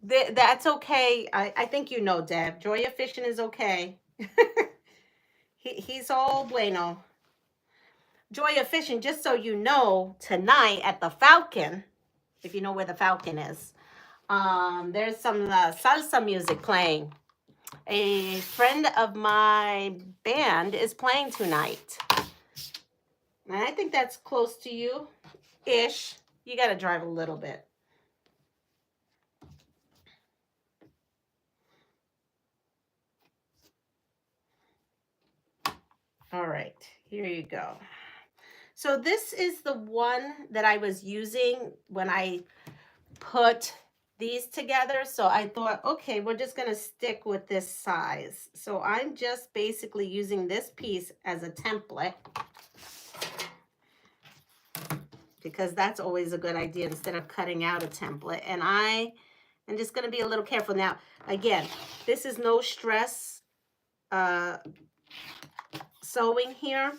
That's okay. I think you know, Deb. Joy of Fishing is okay. He's all bueno. Joy of Fishing, just so you know, tonight at the Falcon, if you know where the Falcon is, there's some salsa music playing. A friend of my band is playing tonight. And I think that's close to you-ish. You got to drive a little bit. All right, here you go. So this is the one that I was using when I put these together. So I thought, okay, we're just going to stick with this size. So I'm just basically using this piece as a template, because that's always a good idea instead of cutting out a template. And I am just going to be a little careful. Now, again, this is no stress sewing here.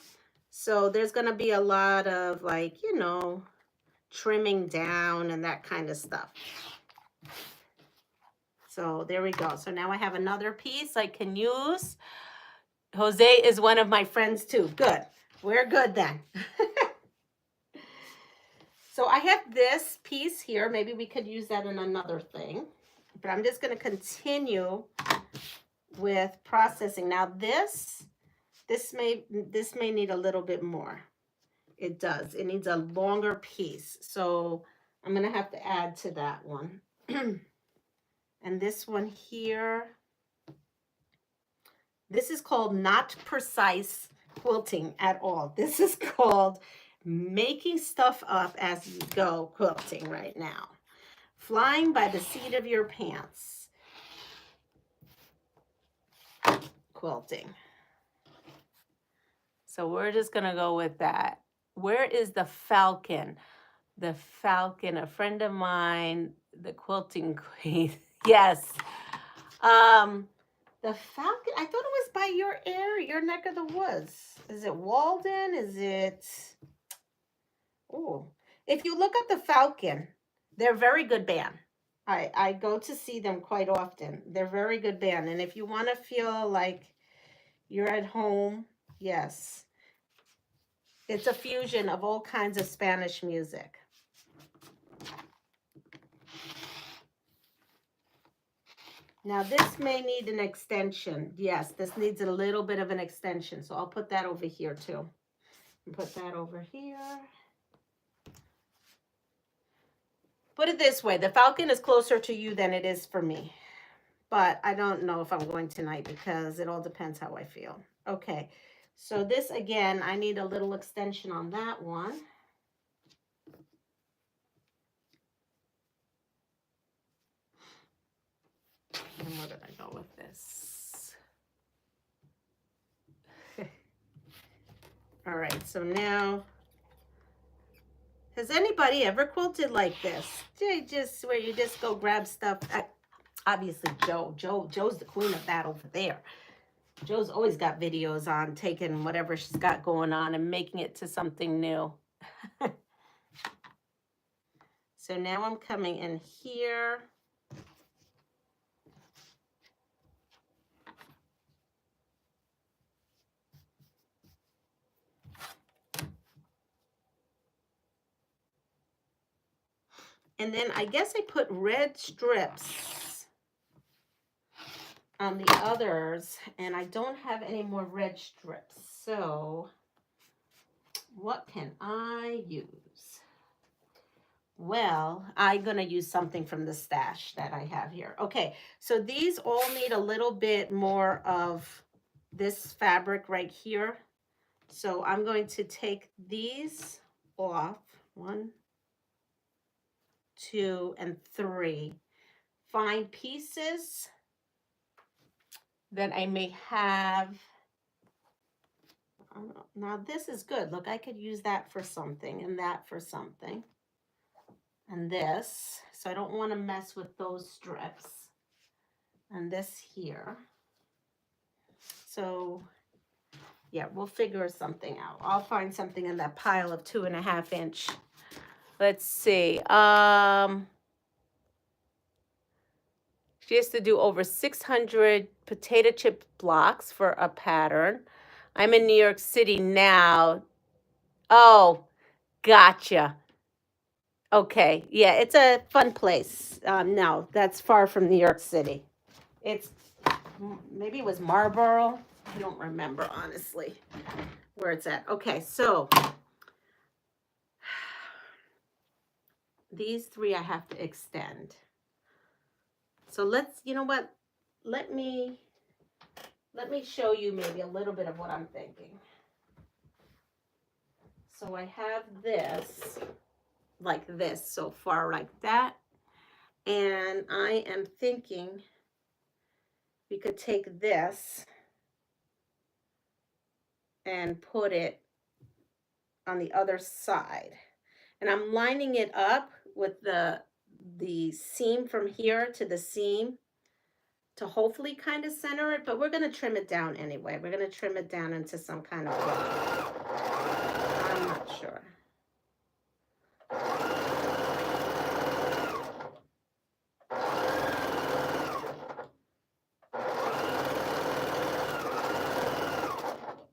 So there's going to be a lot of, like, trimming down and that kind of stuff. So there we go. So now I have another piece I can use. Jose is one of my friends too. Good. We're good then. So I have this piece here. Maybe we could use that in another thing. But I'm just going to continue with processing. Now this may need a little bit more. It does. It needs a longer piece. So I'm going to have to add to that one. And this one here, this is called not precise quilting at all. This is called making stuff up as you go quilting right now. Flying by the seat of your pants. Quilting. So we're just going to go with that. Where is the Falcon? The Falcon, a friend of mine, the quilting queen. Yes. The Falcon, I thought it was by your area, your neck of the woods. Is it Walden? Is it... Oh, if you look up the Falcon, they're a very good band. I go to see them quite often. They're a very good band. And if you want to feel like you're at home, yes. It's a fusion of all kinds of Spanish music. Now this may need an extension. Yes, this needs a little bit of an extension. So I'll put that over here too. And put that over here. Put it this way, the falcon is closer to you than it is for me. But I don't know if I'm going tonight because it all depends how I feel. Okay, so this again, I need a little extension on that one. And where did I go with this? All right, so now, has anybody ever quilted like this? Just where you just go grab stuff. Obviously, Joe's the queen of that over there. Joe's always got videos on taking whatever she's got going on and making it to something new. So now I'm coming in here. And then I guess I put red strips on the others, and I don't have any more red strips. So what can I use? Well, I'm going to use something from the stash that I have here. Okay, so these all need a little bit more of this fabric right here. So I'm going to take these off. 1, 2, and 3. Find pieces that I may have. Now this is good. Look, I could use that for something and that for something. And this. So I don't want to mess with those strips. And this here. So yeah, we'll figure something out. I'll find something in that pile of 2.5 inch. Let's see. She has to do over 600 potato chip blocks for a pattern. I'm in New York City now. Oh, gotcha. Okay, yeah, it's a fun place. No, that's far from New York City. It's, maybe it was Marlboro. I don't remember, honestly, where it's at. Okay, so these 3 I have to extend. So let's, you know what? Let me show you maybe a little bit of what I'm thinking. So I have this, like this so far, like that. And I am thinking we could take this and put it on the other side. And I'm lining it up with the seam from here to the seam to hopefully kind of center it, but we're going to trim it down anyway. We're going to trim it down into some kind of block. I'm not sure.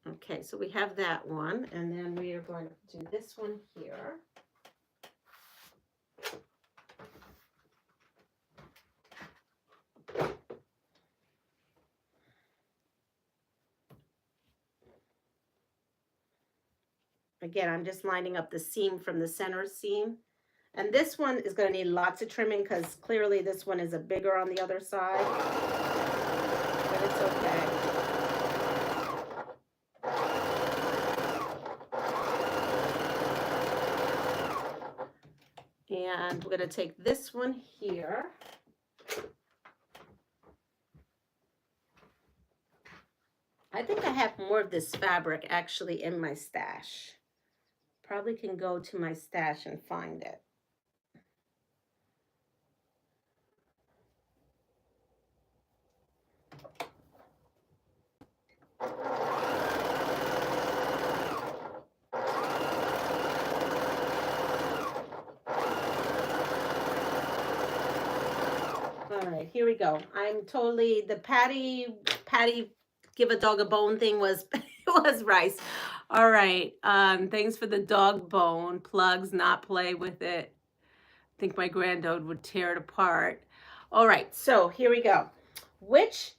Okay, so we have that one, and then we are going to do this one here. Again, I'm just lining up the seam from the center seam. And this one is going to need lots of trimming because clearly this one is a bigger on the other side. But it's okay. And we're going to take this one here. I think I have more of this fabric actually in my stash. Probably can go to my stash and find it. All right, here we go. I'm totally, the Patty give a dog a bone thing was was rice. All right, thanks for the dog bone. Plugs, not play with it. I think my granddad would tear it apart. All right, so here we go. Which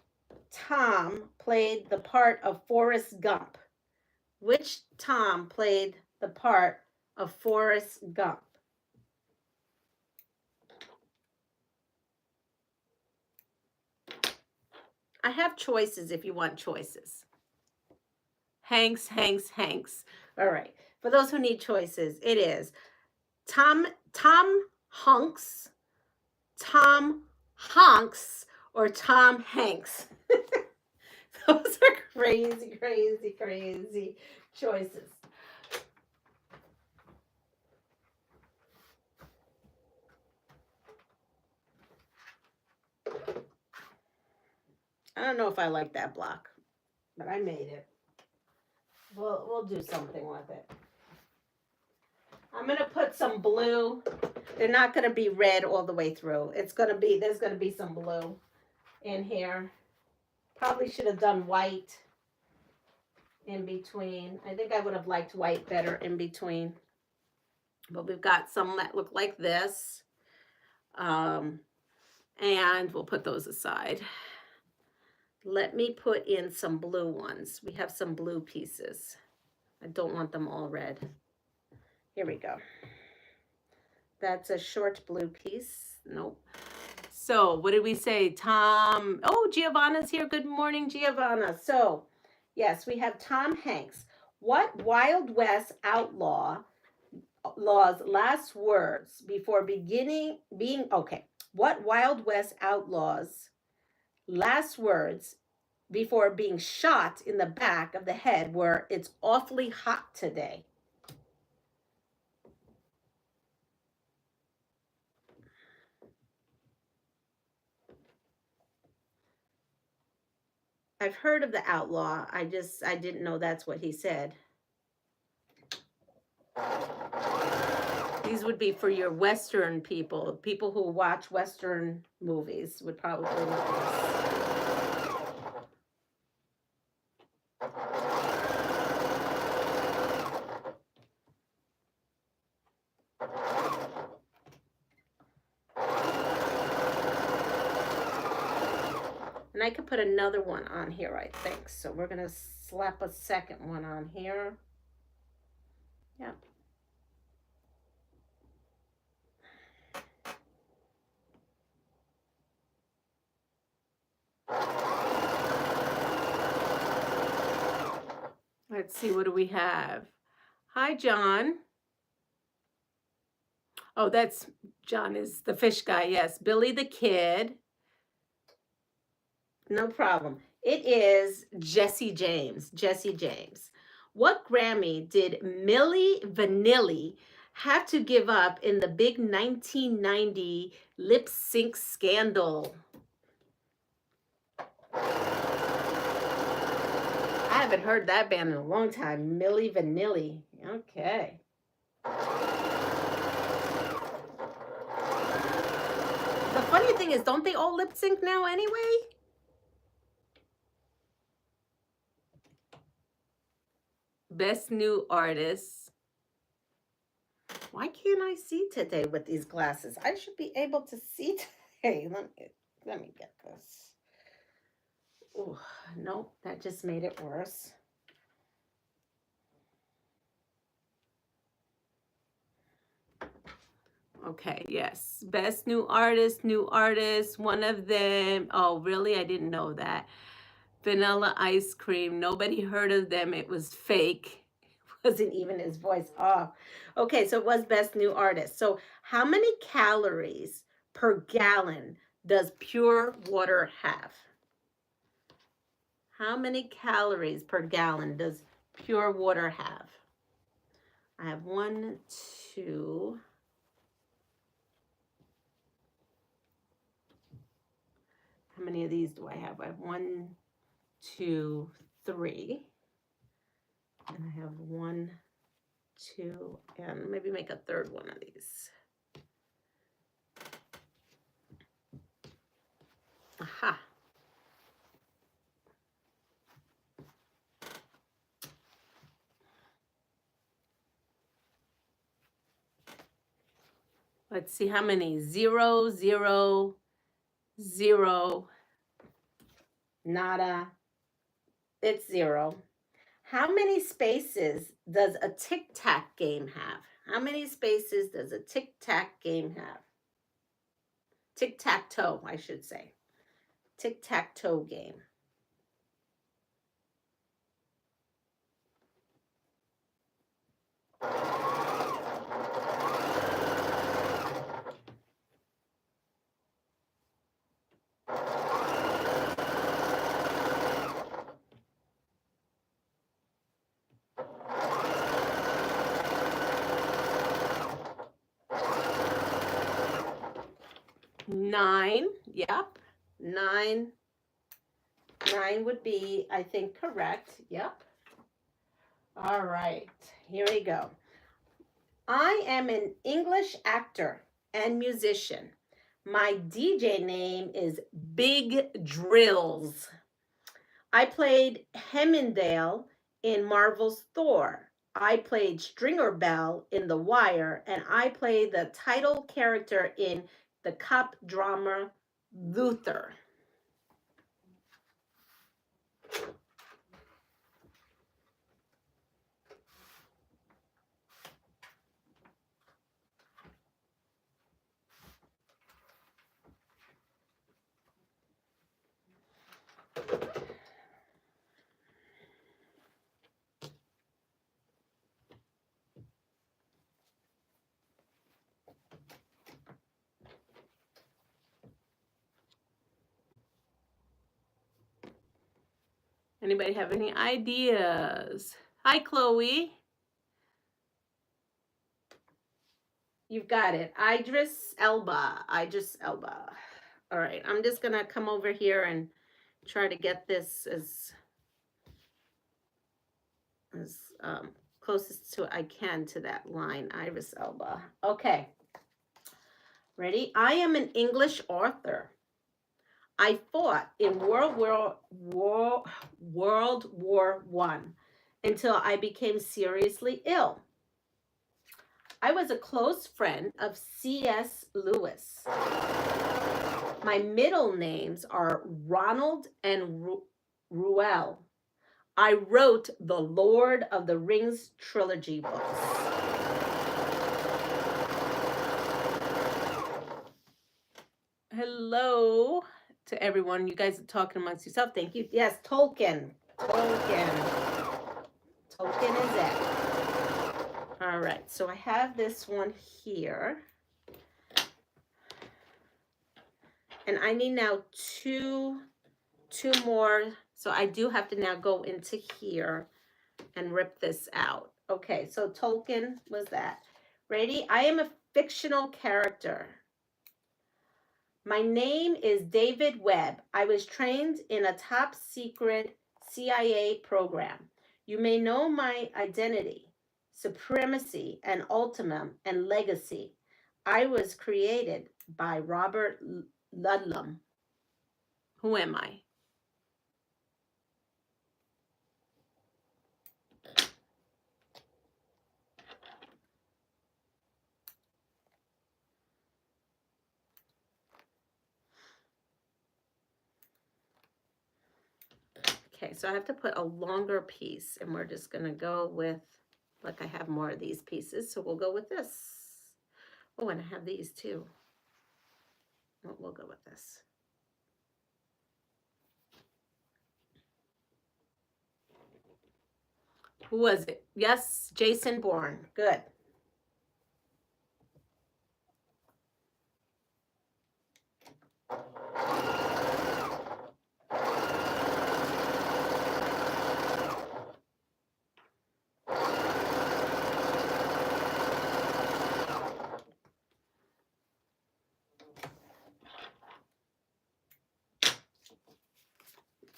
Tom played the part of Forrest Gump? Which Tom played the part of Forrest Gump? I have choices if you want choices. Hanks, Hanks, Hanks. All right. For those who need choices, it is Tom Hunks, Tom Honks, or Tom Hanks. Those are crazy, crazy, crazy choices. I don't know if I like that block, but I made it. We'll do something with it. I'm gonna put some blue. They're not gonna be red all the way through. There's gonna be some blue in here. Probably should have done white in between. I think I would have liked white better in between. But we've got some that look like this. And we'll put those aside. Let me put in some blue ones. We have some blue pieces. I don't want them all red. Here we go. That's a short blue piece. Nope. So what did we say? Tom. Oh, Giovanna's here. Good morning, Giovanna. So, yes, we have Tom Hanks. What Wild West outlaw's last words before being okay? What Wild West outlaw's last words before being shot in the back of the head were, "It's awfully hot today"? I've heard of the outlaw. I didn't know that's what he said. These would be for your Western people. People who watch Western movies would probably know this. And I could put another one on here, I think. So we're going to slap a second one on here. Yep. Let's see, what do we have? Hi, John. Oh, that's John is the fish guy. Yes, Billy the Kid. No problem. It is Jesse James. Jesse James. What Grammy did Milli Vanilli have to give up in the big 1990 lip sync scandal? I haven't heard that band in a long time. Milli Vanilli. Okay. The funny thing is, don't they all lip sync now anyway? Best new artist. Why can't I see today with these glasses? I should be able to see today. Let me get this. Oh, nope, that just made it worse. Okay, yes. Best new artist, one of them. Oh, really? I didn't know that. Vanilla Ice Cream. Nobody heard of them. It was fake. It wasn't even his voice. Oh, okay, so it was best new artist. So how many calories per gallon does pure water have? How many calories per gallon does pure water have? I have 1, 2. How many of these do I have? I have 1, 2, 3. And I have 1, 2, and maybe make a third one of these. Aha. Let's see how many. 0, 0, 0, Nada. It's 0. How many spaces does a tic-tac game have? How many spaces does a tic-tac game have? Tic-tac-toe, I should say. Tic-tac-toe game. Nine. Yep. 9. 9 would be, I think, correct. Yep. All right. Here we go. I am an English actor and musician. My DJ name is Big Drills. I played Hemmendale in Marvel's Thor. I played Stringer Bell in The Wire, and I played the title character in the cop drama Luther. Anybody have any ideas? Hi, Chloe. You've got it. Idris Elba. Idris Elba. All right. I'm just going to come over here and try to get this as closest to I can to that line. Idris Elba. Okay. Ready? I am an English author. I fought in World War I until I became seriously ill. I was a close friend of C.S. Lewis. My middle names are Ronald and Ruel. I wrote the Lord of the Rings trilogy books. Hello to everyone. You guys are talking amongst yourself. Thank you. Yes, Tolkien. Tolkien is it. All right, so I have this one here. And I need now two more. So I do have to now go into here and rip this out. Okay, so Tolkien was that. Ready? I am a fictional character. My name is David Webb. I was trained in a top secret CIA program. You may know my identity, supremacy, and ultimum, and legacy. I was created by Robert Ludlum. Who am I? Okay, so I have to put a longer piece, and we're just going to go with, like I have more of these pieces, so we'll go with this. Oh, and I have these too. Well, we'll go with this. Who was it? Yes, Jason Bourne. Good.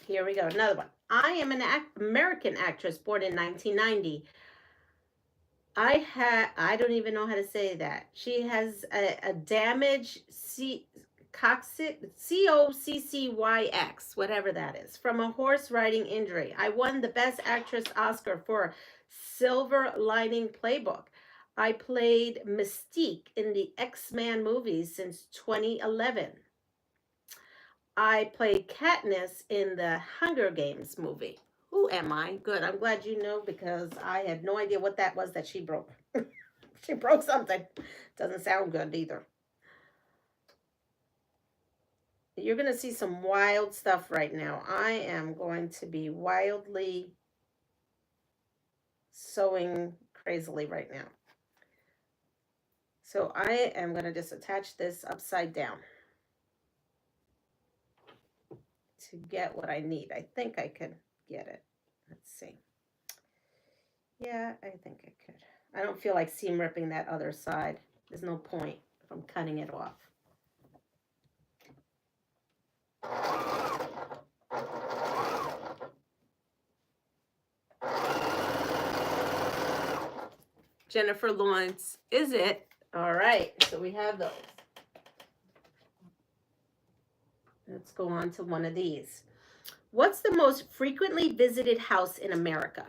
Here we go. Another one. I am an American actress born in 1990. I don't even know how to say that. She has a damaged COCCYX, whatever that is, from a horse riding injury. I won the Best Actress Oscar for Silver Lining Playbook. I played Mystique in the X-Men movies since 2011. I played Katniss in the Hunger Games movie. Who am I? Good. I'm glad you know because I had no idea what that was that she broke. She broke something. Doesn't sound good either. You're going to see some wild stuff right now. I am going to be wildly sewing crazily right now. So I am going to just attach this upside down to get what I need. I think I could get it. Let's see. Yeah, I think I could. I don't feel like seam ripping that other side. There's no point if I'm cutting it off. Jennifer Lawrence, is it? All right, so we have those. Let's go on to one of these. What's the most frequently visited house in America?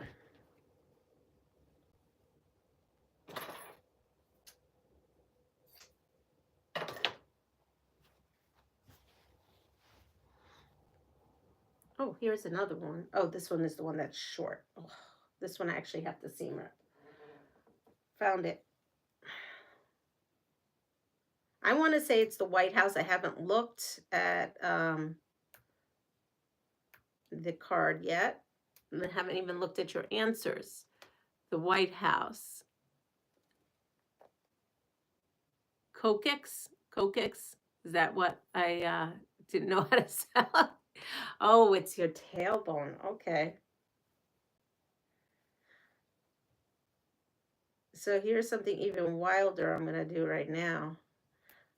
Oh, here's another one. Oh, this one is the one that's short. Oh, this one I actually have to seam rip. Found it. I want to say it's the White House. I haven't looked at the card yet. I haven't even looked at your answers. The White House. Kokix? Kokix? Is that what I didn't know how to spell? Oh, it's your tailbone. Okay. So here's something even wilder I'm going to do right now.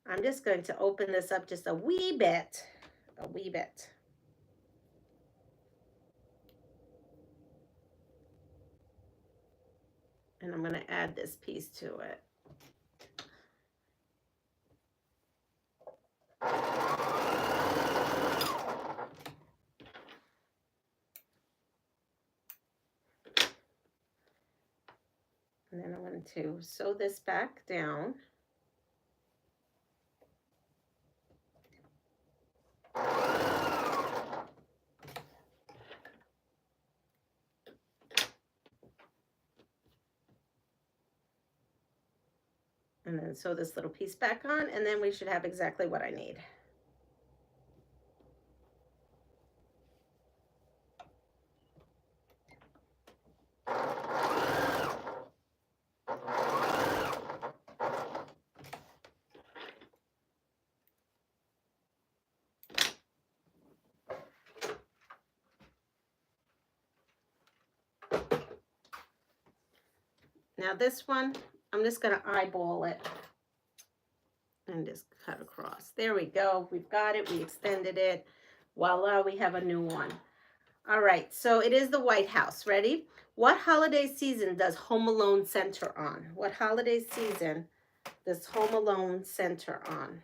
I'm just going to open this up just a wee bit. A wee bit. And I'm going to add this piece to it. And then I'm going to sew this back down. And then sew this little piece back on, and then we should have exactly what I need. Now this one, I'm just going to eyeball it and just cut across. There we go. We've got it. We extended it. Voila, we have a new one. All right, so it is the White House. Ready? What holiday season does Home Alone center on? What holiday season does Home Alone center on?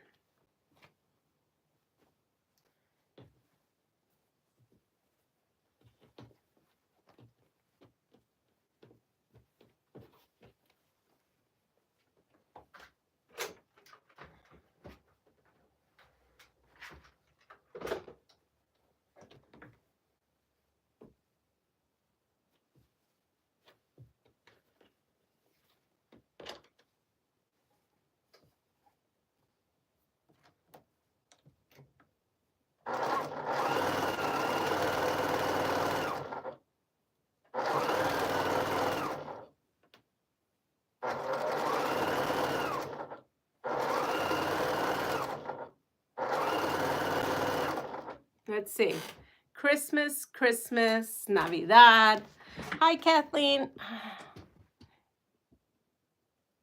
Let's see. Christmas, Christmas, Navidad. Hi, Kathleen.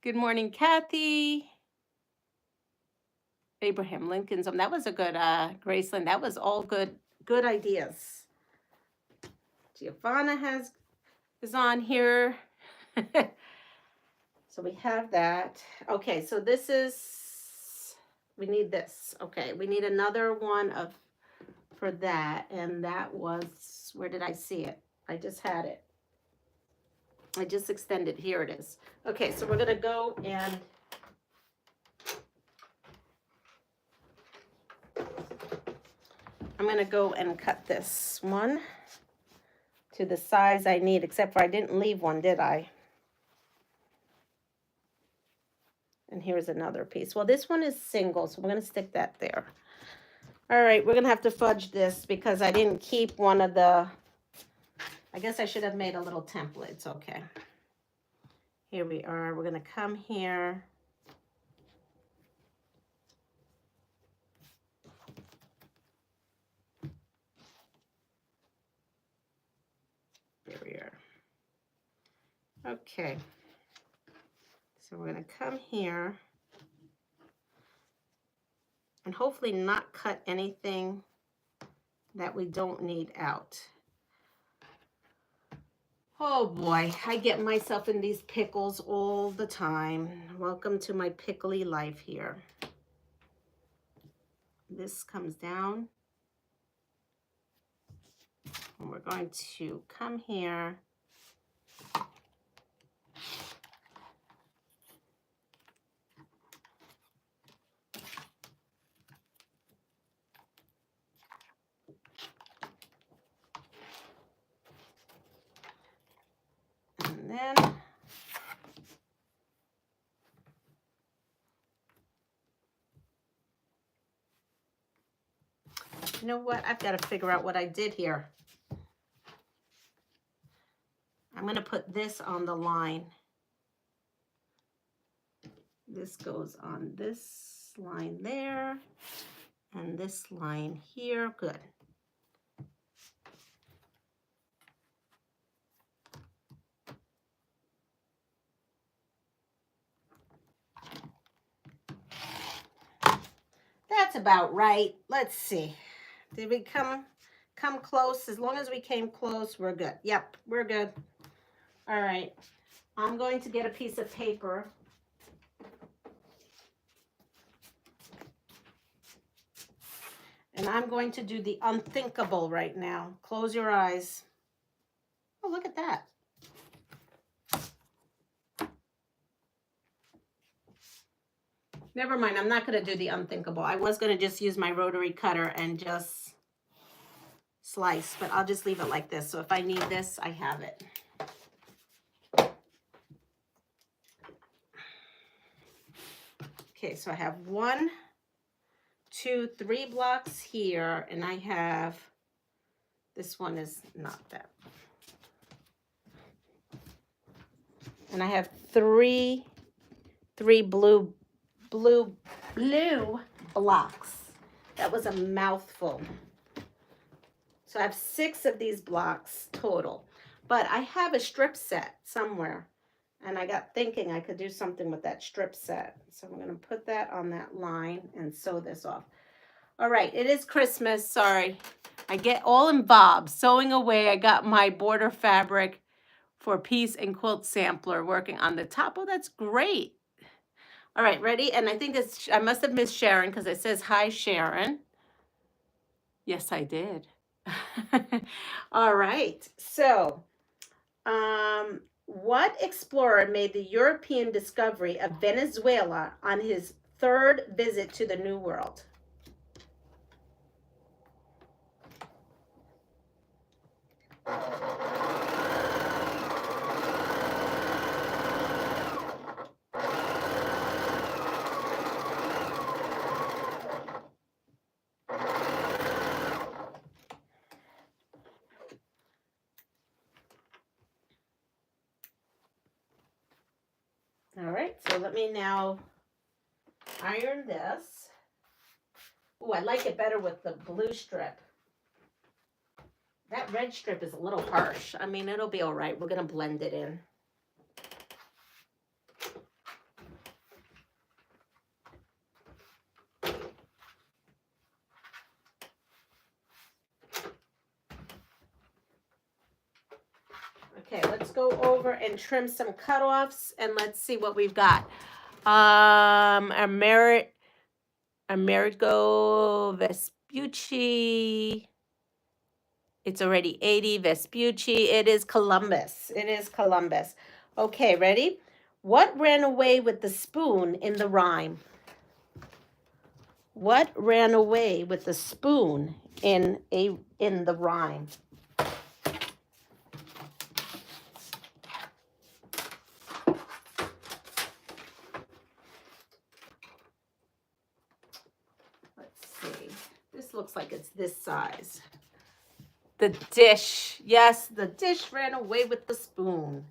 Good morning, Kathy. Abraham Lincoln's. That was a good, Graceland. That was all good ideas. Giovanna is on here. So we have that. Okay, so this is, we need this. Okay, we need another one for that, and that was, where did I see it? I just had it. I just extended. Here it is. Okay, so we're gonna go and I'm going to go and cut this one to the size I need, except for I didn't leave one, did I? And here's another piece. Well, this one is single, so we're going to stick that there. All right, we're going to have to fudge this because I didn't keep one of the, I guess I should have made a little template. It's okay. Here we are. We're going to come here. There we are. Okay. So we're going to come here and hopefully not cut anything that we don't need out. Oh boy, I get myself in these pickles all the time. Welcome to my pickly life here. This comes down. And we're going to come here. And then you know what? I've got to figure out what I did here. I'm going to put this on the line. This goes on this line there and this line here. Good. That's about right. Let's see. Did we come close? As long as we came close, we're good. Yep, we're good. All right. I'm going to get a piece of paper. And I'm going to do the unthinkable right now. Close your eyes. Oh, look at that. Never mind, I'm not going to do the unthinkable. I was going to just use my rotary cutter and just slice, but I'll just leave it like this. So if I need this, I have it. Okay, so I have 1, 2, 3 blocks here, and I have, this one is not that. And I have three blue blocks. That was a mouthful. So I have 6 of these blocks total, but I have a strip set somewhere and I got thinking I could do something with that strip set. So I'm going to put that on that line and sew this off. All right, it is Christmas. Sorry. I get all involved sewing away. I got my border fabric for piece and quilt sampler working on the top. Oh, that's great. All right, ready? And I think it's, I must have missed Sharon because it says, hi, Sharon. Yes, I did. All right. So, what explorer made the European discovery of Venezuela on his 3rd visit to the New World? All right, so let me now iron this. Oh, I like it better with the blue strip. That red strip is a little harsh. I mean, it'll be all right. We're going to blend it in. Okay, let's go over and trim some cutoffs and let's see what we've got. Amerigo Vespucci. It's already 80. Vespucci. It is Columbus. It is Columbus. Okay, ready? What ran away with the spoon in the rhyme? What ran away with the spoon in the rhyme? Let's see. This looks like it's this size. The dish. Yes, the dish ran away with the spoon.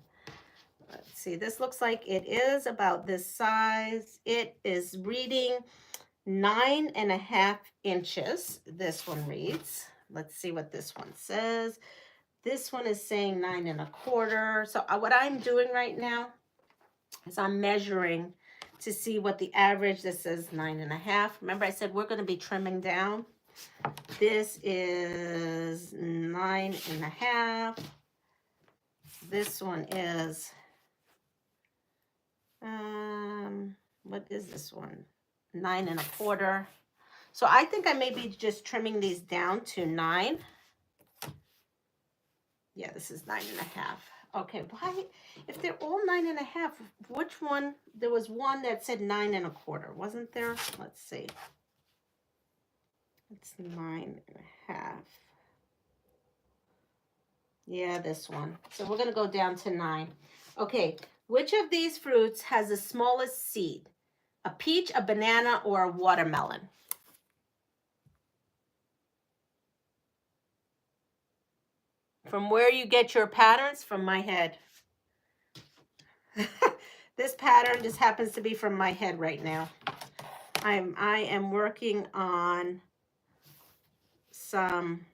Let's see. This looks like it is about this size. It is reading 9.5 inches. This one reads. Let's see what this one says. This one is saying 9.25. So what I'm doing right now is I'm measuring to see what the average. This says 9.5. Remember I said we're going to be trimming down. This is 9.5. This one is, what is this one? 9.25. So I think I may be just trimming these down to 9. Yeah, this is 9.5. Okay, why? If they're all 9.5, which one? There was one that said 9.25, wasn't there? Let's see. It's 9.5. Yeah, this one. So we're going to go down to 9. Okay, which of these fruits has the smallest seed? A peach, a banana, or a watermelon? From where you get your patterns? From my head. This pattern just happens to be from my head right now. I am working on some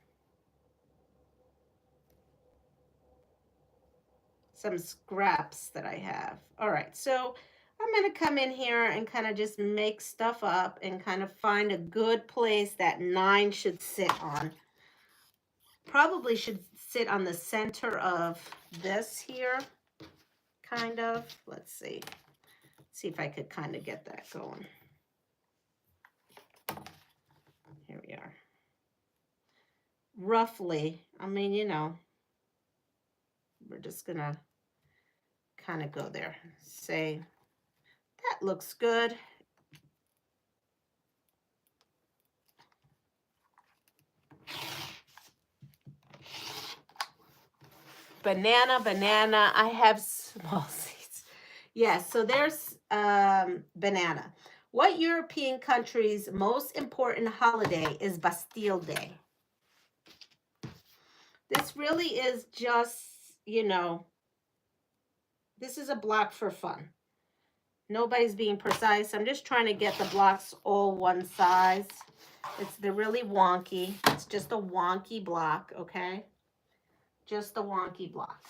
scraps that I have. All right, so I'm going to come in here and kind of just make stuff up and kind of find a good place that 9 should sit on. Probably should sit on the center of this here, kind of. Let's see. See if I could kind of get that going. Here we are. Roughly, I mean, you know, we're just going to kind of go there. Say, that looks good. Banana, banana. I have small seeds. Yes, so there's banana. What European country's most important holiday is Bastille Day? This really is just, you know, this is a block for fun. Nobody's being precise. I'm just trying to get the blocks all one size. They're really wonky. It's just a wonky block, okay? Just a wonky block.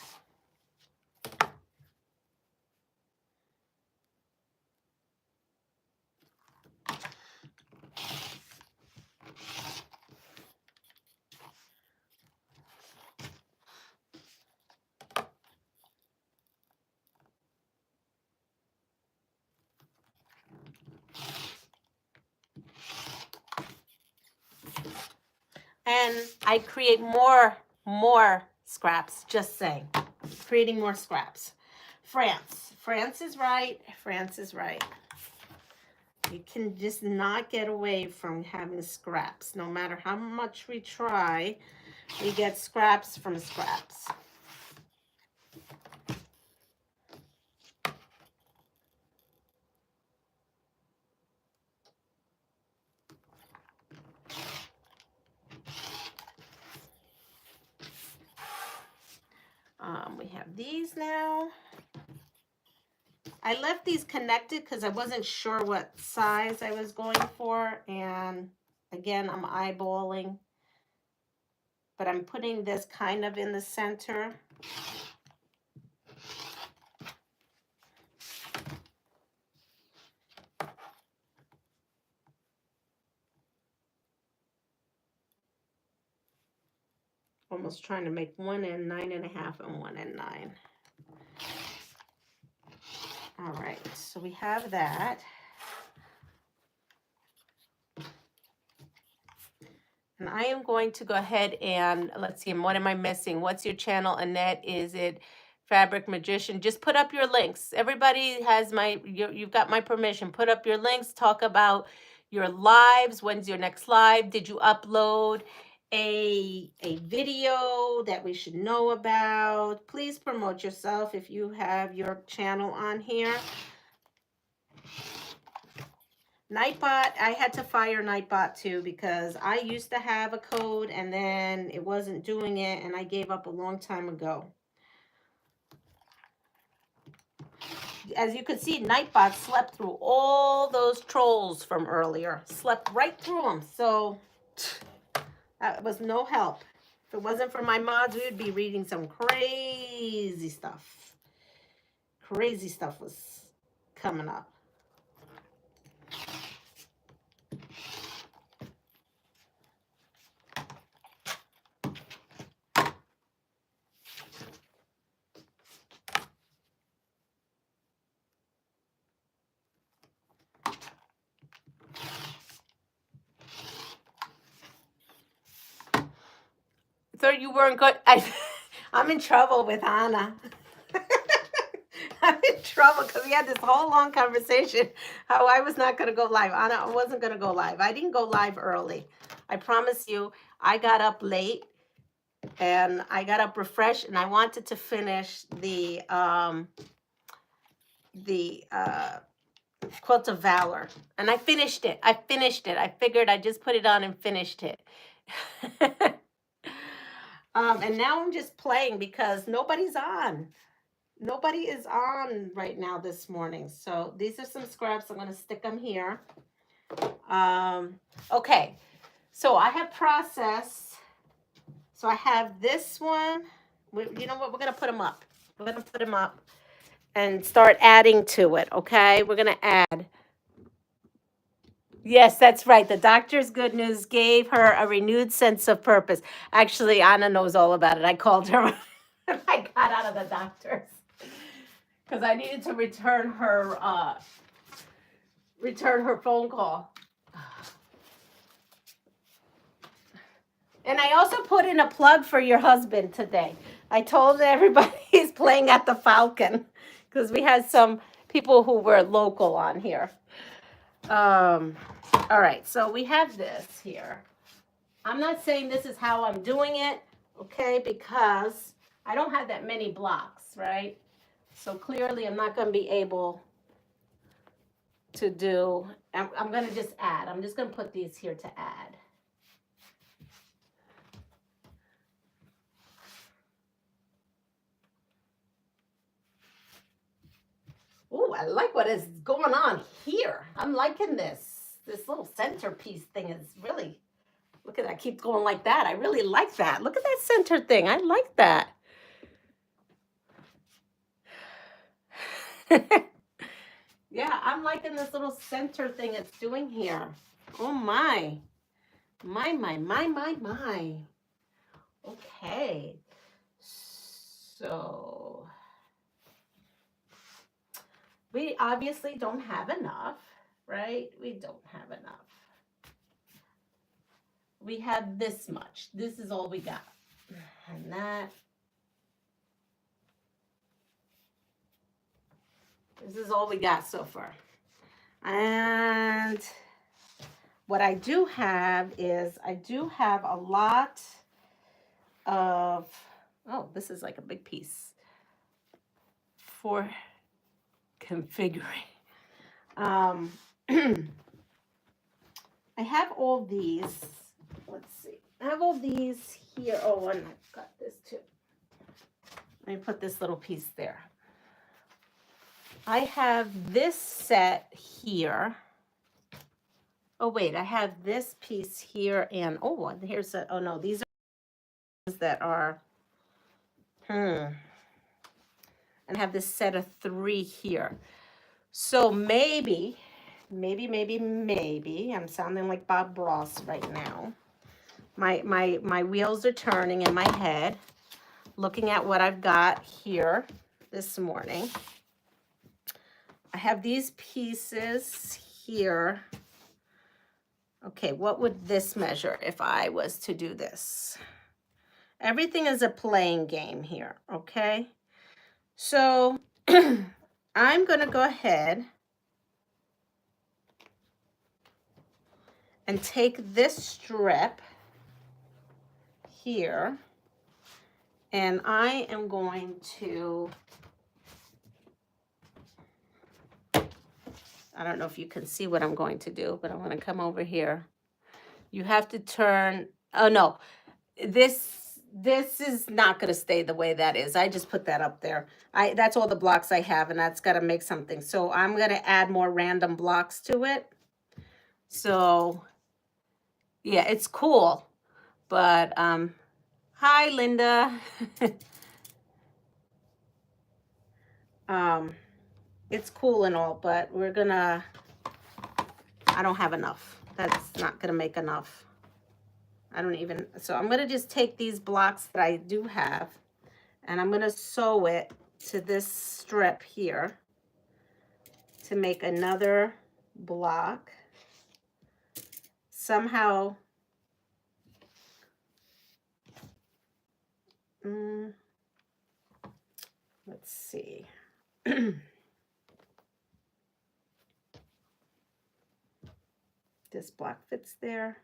And I create more scraps, just saying. Creating more scraps. France. France is right. France is right. You can just not get away from having scraps. No matter how much we try, we get scraps from scraps. We have these now. I left these connected because I wasn't sure what size I was going for. And again, I'm eyeballing. But I'm putting this kind of in the center. Almost trying to make one end 9.5 and one end 9. All right, so we have that. And I am going to go ahead and, let's see, what am I missing? What's your channel, Annette? Is it Fabric Magician? Just put up your links. Everybody has you've got my permission. Put up your links. Talk about your lives. When's your next live? Did you upload a video that we should know about? Please promote yourself if you have your channel on here. Nightbot, I had to fire Nightbot too because I used to have a code and then it wasn't doing it and I gave up a long time ago. As you can see, Nightbot slept through all those trolls from earlier. Slept right through them. So that was no help. If it wasn't for my mods, we would be reading some crazy stuff. Crazy stuff was coming up. Thought you weren't good. I'm in trouble with Anna. I'm in trouble because we had this whole long conversation how I was not going to go live. Anna wasn't going to go live. I didn't go live early. I promise you, I got up late and I got up refreshed and I wanted to finish the Quilt of Valor. And I finished it. I figured I'd just put it on and finished it. And now I'm just playing because nobody's on. Nobody is on right now this morning. So these are some scraps. I'm going to stick them here. Okay. So I have processed. So I have this one. You know what? We're going to put them up. We're going to put them up and start adding to it. Okay. We're going to add. Yes, that's right. The doctor's good news gave her a renewed sense of purpose. Actually, Anna knows all about it. I called her when I got out of the doctor's because I needed to return her phone call. And I also put in a plug for your husband today. I told everybody he's playing at the Falcon because we had some people who were local on here. All right, so we have this here. I'm not saying this is how I'm doing it, okay, because I don't have that many blocks, right? So clearly I'm not going to be able to do, I'm going to just add. I'm just going to put these here to add. Oh, I like what is going on here. I'm liking this. This little centerpiece thing is really, look at that, keep going like that. I really like that. Look at that center thing. I like that. Yeah, I'm liking this little center thing it's doing here. Oh my. My. Okay. So we obviously don't have enough, right? We don't have enough. We have this much. This is all we got. And that. This is all we got so far. And what I do have is I do have a lot of, oh, this is like a big piece for configuring. I have all these. Let's see. I have all these here. Oh, and I've got this too. Let me put this little piece there. I have this set here. Oh, wait, I have this piece here and, oh, here's a, oh no, these are that are, and I have this set of 3 here. So maybe, I'm sounding like Bob Ross right now. My wheels are turning in my head, looking at what I've got here this morning. I have these pieces here. Okay, what would this measure if I was to do this? Everything is a playing game here, okay? So I'm going to go ahead and take this strip here, and I am going to, I don't know if you can see what I'm going to do, but I'm going to come over here. You have to turn, oh no, this is not going to stay the way that is. I just put that up there. That's all the blocks I have, and that's got to make something. So I'm going to add more random blocks to it. So yeah, it's cool. But hi Linda. It's cool and all, but we're gonna, I don't have enough. That's not gonna make enough. I don't even, so I'm gonna just take these blocks that I do have, and I'm gonna sew it to this strip here to make another block. Somehow, let's see. This block fits there.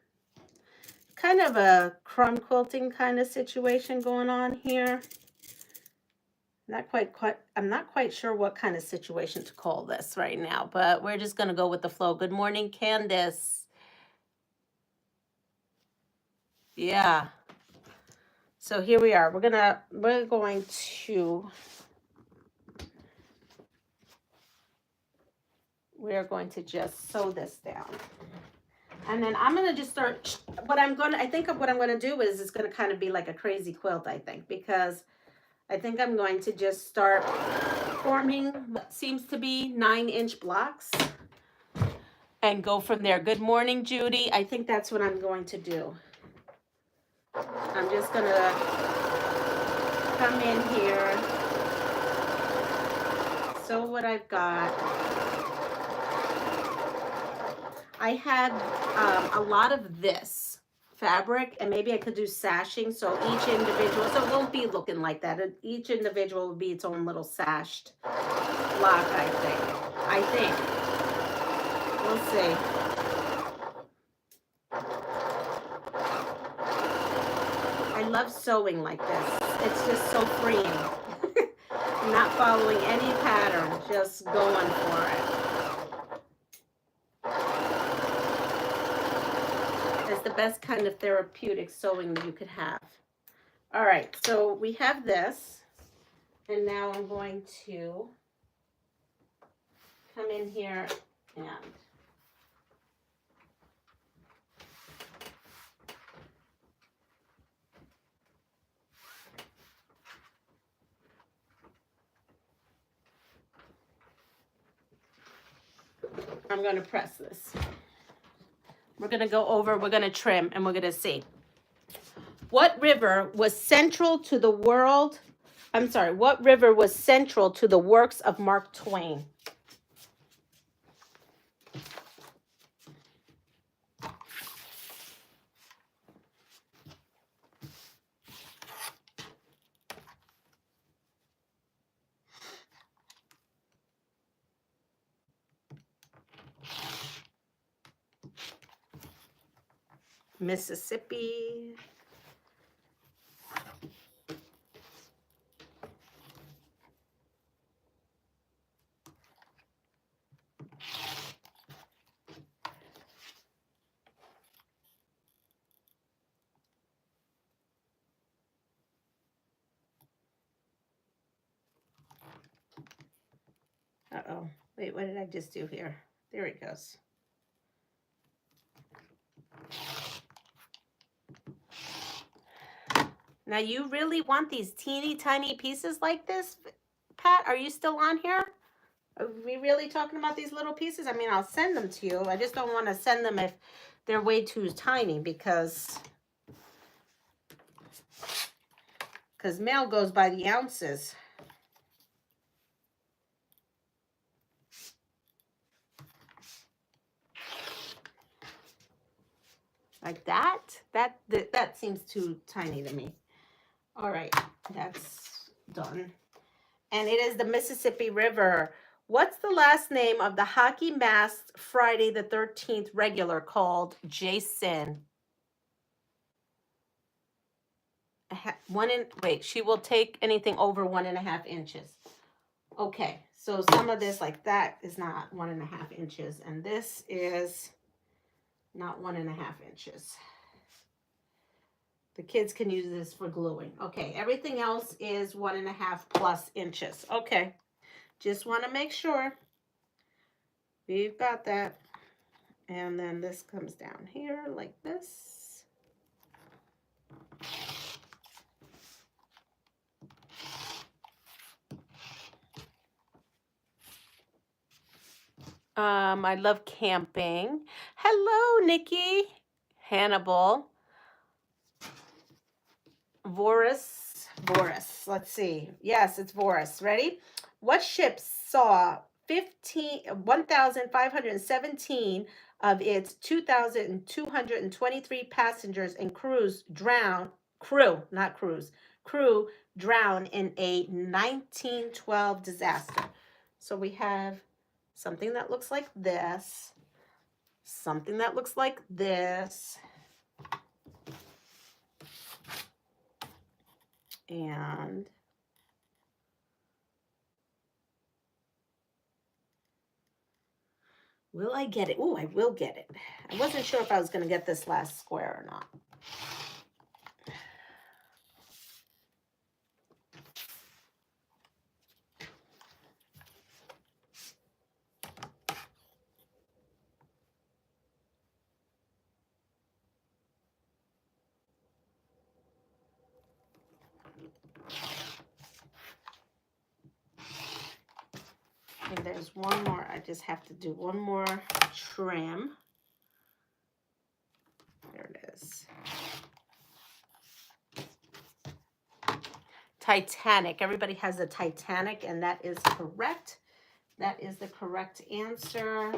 Kind of a crumb quilting kind of situation going on here. I'm not quite sure what kind of situation to call this right now, but we're just going to go with the flow. Good morning, Candace. Yeah. So here we are. We're going to just sew this down. And then I'm going to just start, I think of what I'm going to do is it's going to kind of be like a crazy quilt, I think, because I think I'm going to just start forming what seems to be 9-inch blocks and go from there. Good morning, Judy. I think that's what I'm going to do. I'm just going to come in here, sew what I've got. I had a lot of this fabric, and maybe I could do sashing, so each individual, so it won't be looking like that. Each individual will be its own little sashed block, I think. We'll see. I love sewing like this. It's just so freeing. Not following any pattern, just going for it. It's the best kind of therapeutic sewing that you could have. All right, so we have this, and now I'm going to come in here and I'm going to press this. We're going to go over, we're going to trim, and we're going to see. What river was central to the world? I'm sorry, what river was central to the works of Mark Twain? Mississippi. Uh-oh. Wait, what did I just do here? There it goes. Now, you really want these teeny tiny pieces like this, Pat? Are you still on here? Are we really talking about these little pieces? I mean, I'll send them to you. I just don't want to send them if they're way too tiny because mail goes by the ounces. Like that? That seems too tiny to me. All right, that's done. And it is the Mississippi River What's the last name of the hockey masked Friday the 13th regular called Jason? Wait, she will take anything over 1.5 inches. Okay, so some of this like that is not 1.5 inches, and this is not 1.5 inches. The kids can use this for gluing. Okay, everything else is 1.5 plus inches. Okay, just want to make sure we've got that. And then this comes down here like this. I love camping. Hello, Nikki. Hannibal. Voris. Let's see. Yes, it's Voris. Ready? What ship saw 1,517 of its 2,223 passengers and crew drown in a 1912 disaster? So we have something that looks like this, something that looks like this, and will I get it? Oh, I will get it. I wasn't sure if I was going to get this last square or not. And there's one more. I just have to do one more trim. There it is. Titanic. Everybody has a Titanic, and that is correct. That is the correct answer.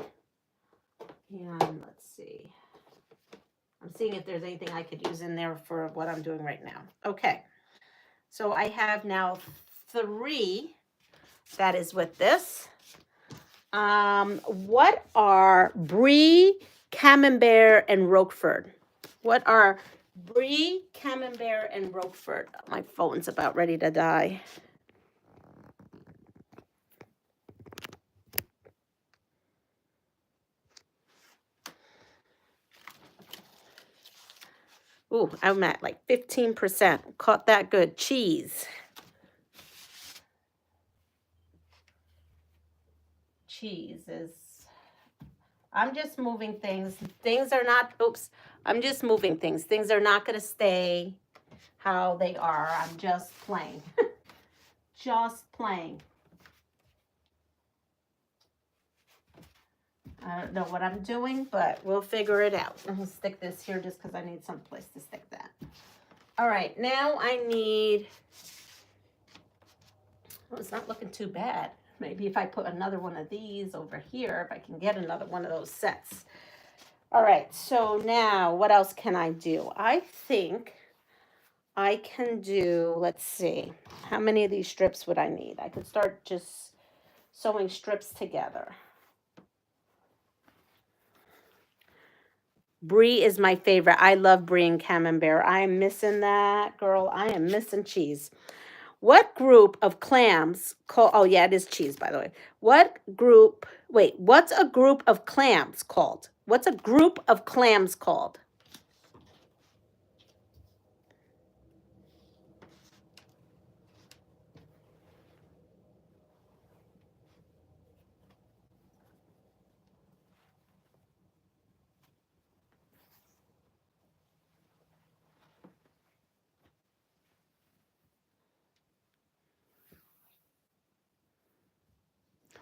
And let's see. I'm seeing if there's anything I could use in there for what I'm doing right now. Okay. So I have now 3. That is with this. What are Brie, Camembert, and Roquefort? What are Brie, Camembert, and Roquefort? My phone's about ready to die. Ooh, I'm at like 15%. Caught that good. Cheese. Cheese is... I'm just moving things. Things are not... Oops. I'm just moving things. Things are not going to stay how they are. I'm just playing. Just playing. I don't know what I'm doing, but we'll figure it out. I'm going to stick this here just because I need some place to stick that. All right, now I need... Oh, it's not looking too bad. Maybe if I put another one of these over here, if I can get another one of those sets. All right, so now what else can I do? I think I can do, let's see, how many of these strips would I need? I could start just sewing strips together. Brie is my favorite. I love Brie and Camembert. I am missing that, girl. I am missing cheese. What group of clams called... Oh, yeah, it is cheese, by the way. What's a group of clams called? What's a group of clams called?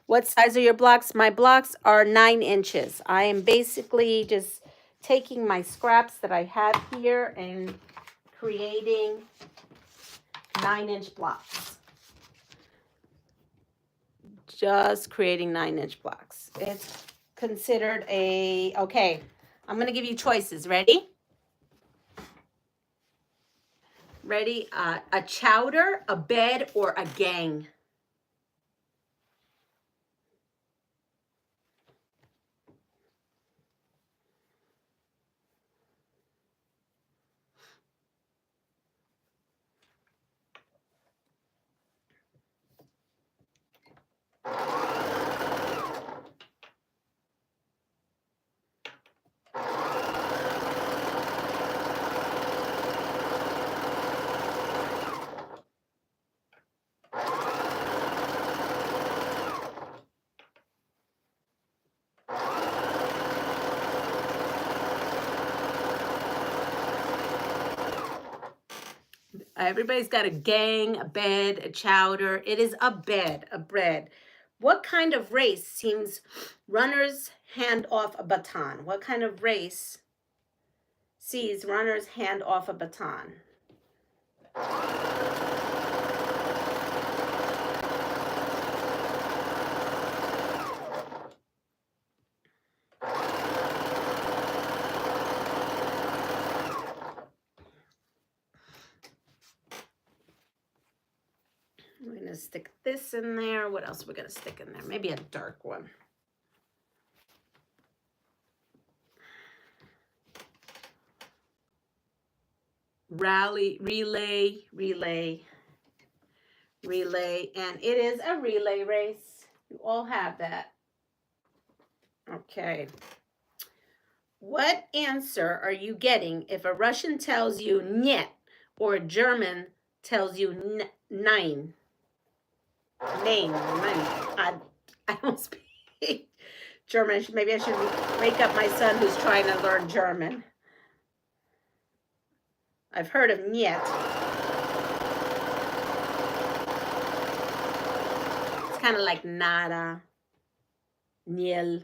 What size are your blocks? My blocks are 9 inches. I am basically just taking my scraps that I have here and creating 9-inch blocks. Just creating 9-inch blocks. It's considered a... Okay, I'm going to give you choices. Ready? Ready? A chowder, a bed, or a gang? Everybody's got a gang, a bed, a chowder. It is a bed, a bread. What kind of race seems runners hand off a baton? What kind of race sees runners hand off a baton? I'm going to stick this in there. What else are we going to stick in there? Maybe a dark one. Relay, and it is a relay race. You all have that. Okay. What answer are you getting if a Russian tells you "niet" or a German tells you "nein"? Nein. I don't speak German. Maybe I should wake up my son who's trying to learn German. I've heard of "niet." It's kind of like nada, nil.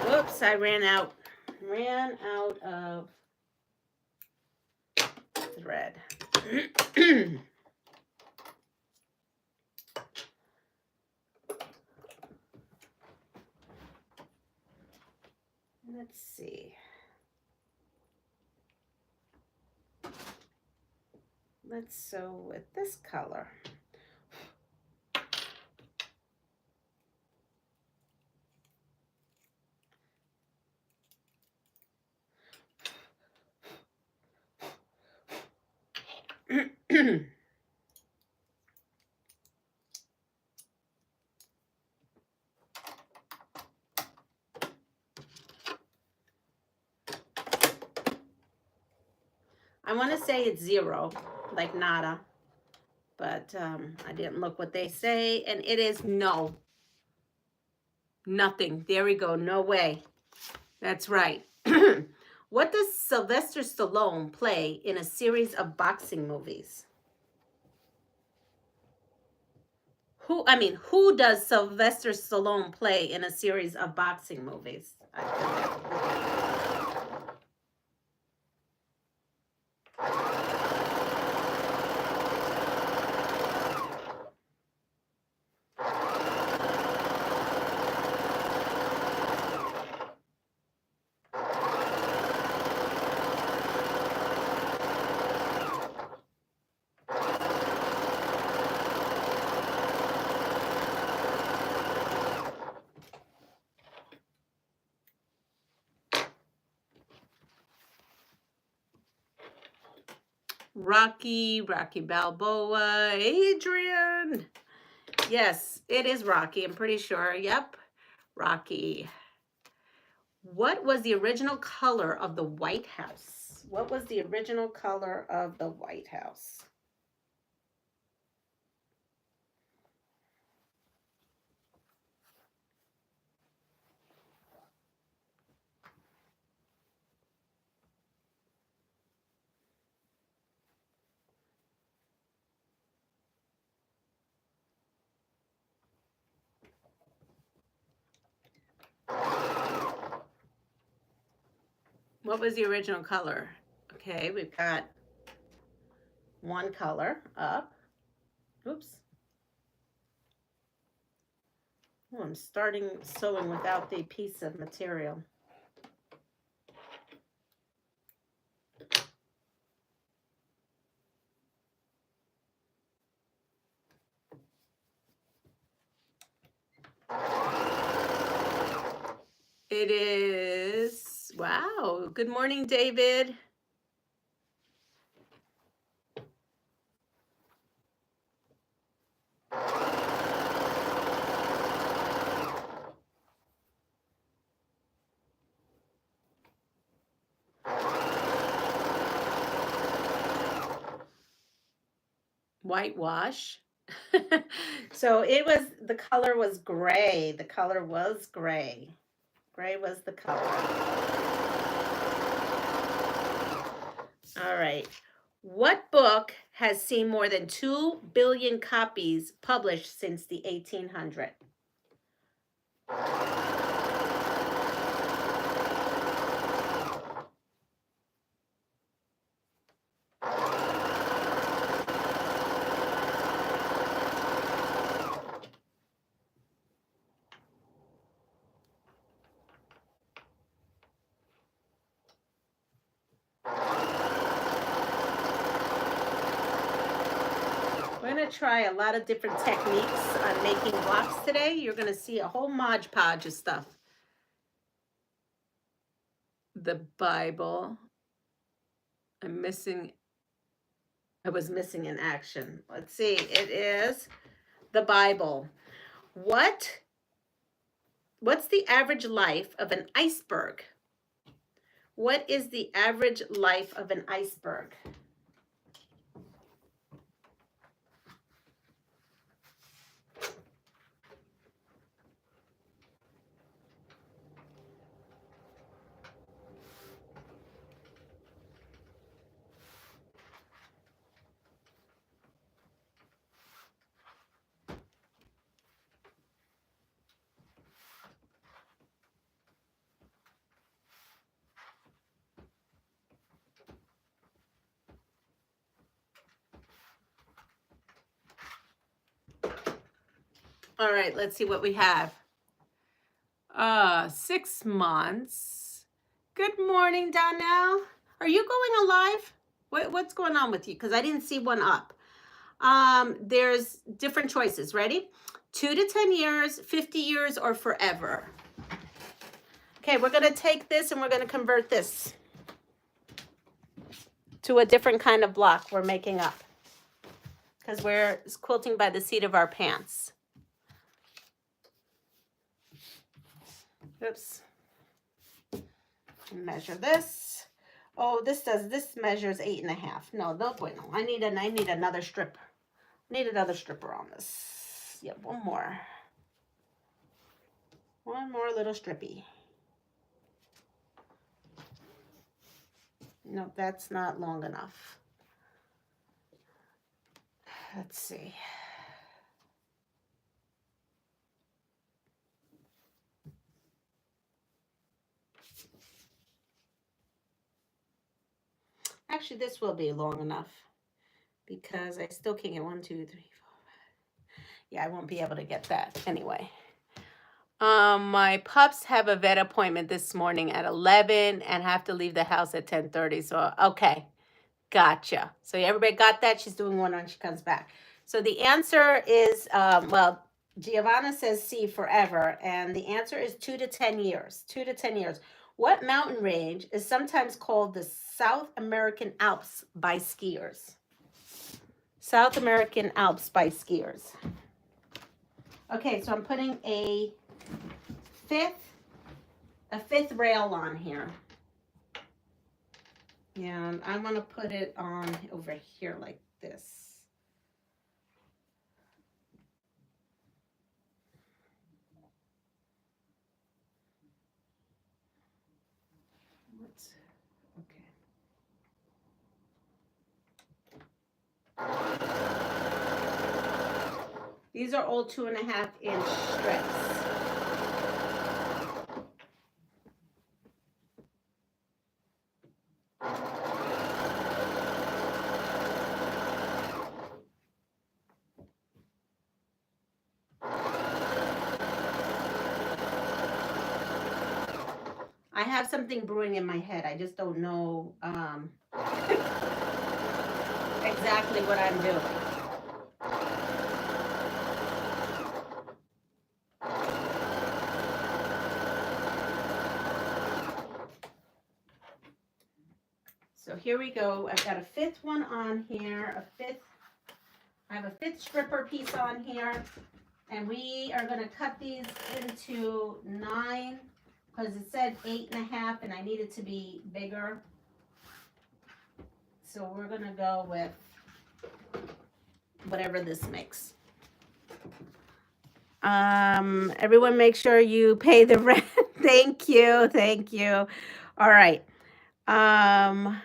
Whoops, I ran out of thread. Let's see. Let's sew with this color. I want to say it's 0, like nada, but I didn't look what they say, and it is no. Nothing. There we go. No way. That's right. What does Sylvester Stallone play in a series of boxing movies? Who does Sylvester Stallone play in a series of boxing movies? Rocky Balboa, Adrian. Yes, it is Rocky. I'm pretty sure. Yep, Rocky. What was the original color of the White House? What was the original color of the White House? What was the original color? Okay, we've got one color up. Oops. Oh, I'm starting sewing without the piece of material. It is, wow. Good morning, David. Whitewash. So it was, the color was gray. The color was gray. Gray was the color. All right. What book has seen more than 2 billion copies published since the 1800s? We're going to try a lot of different techniques on making blocks today. You're going to see a whole modge podge of stuff. The Bible. I was missing an action. Let's see. It is the Bible. What's the average life of an iceberg? What is the average life of an iceberg? All right, let's see what we have. 6 months. Good morning, Donnell. Are you going alive? What's going on with you? Because I didn't see one up. There's different choices. Ready? 2 to 10 years, 50 years, or forever. Okay, we're going to take this and we're going to convert this to a different kind of block we're making up. Because we're quilting by the seat of our pants. Oops. Measure this. Oh, this measures 8.5. No bueno. I need another strip. I need another stripper on this. Yeah, one more. One more little strippy. No, that's not long enough. Let's see. Actually, this will be long enough because I still can't get 1, 2, 3, 4, 5. Yeah, I won't be able to get that anyway. My pups have a vet appointment this morning at 11 and have to leave the house at 10:30. So, okay, gotcha. So everybody got that? She's doing one when she comes back. So the answer is, well, Giovanna says C, forever, and the answer is 2 to 10 years. 2 to 10 years. What mountain range is sometimes called the South American Alps by skiers? South American Alps by skiers. Okay, so I'm putting a fifth rail on here. And I want to put it on over here like this. These are all 2.5-inch strips. I have something brewing in my head. I just don't know exactly what I'm doing. So here we go. I've got a 5th one on here, I have a 5th stripper piece on here, and we are going to cut these into 9 because it said 8.5 and I need it to be bigger. So we're going to go with whatever this makes. Everyone make sure you pay the rent. Thank you. Thank you. All right. Oh,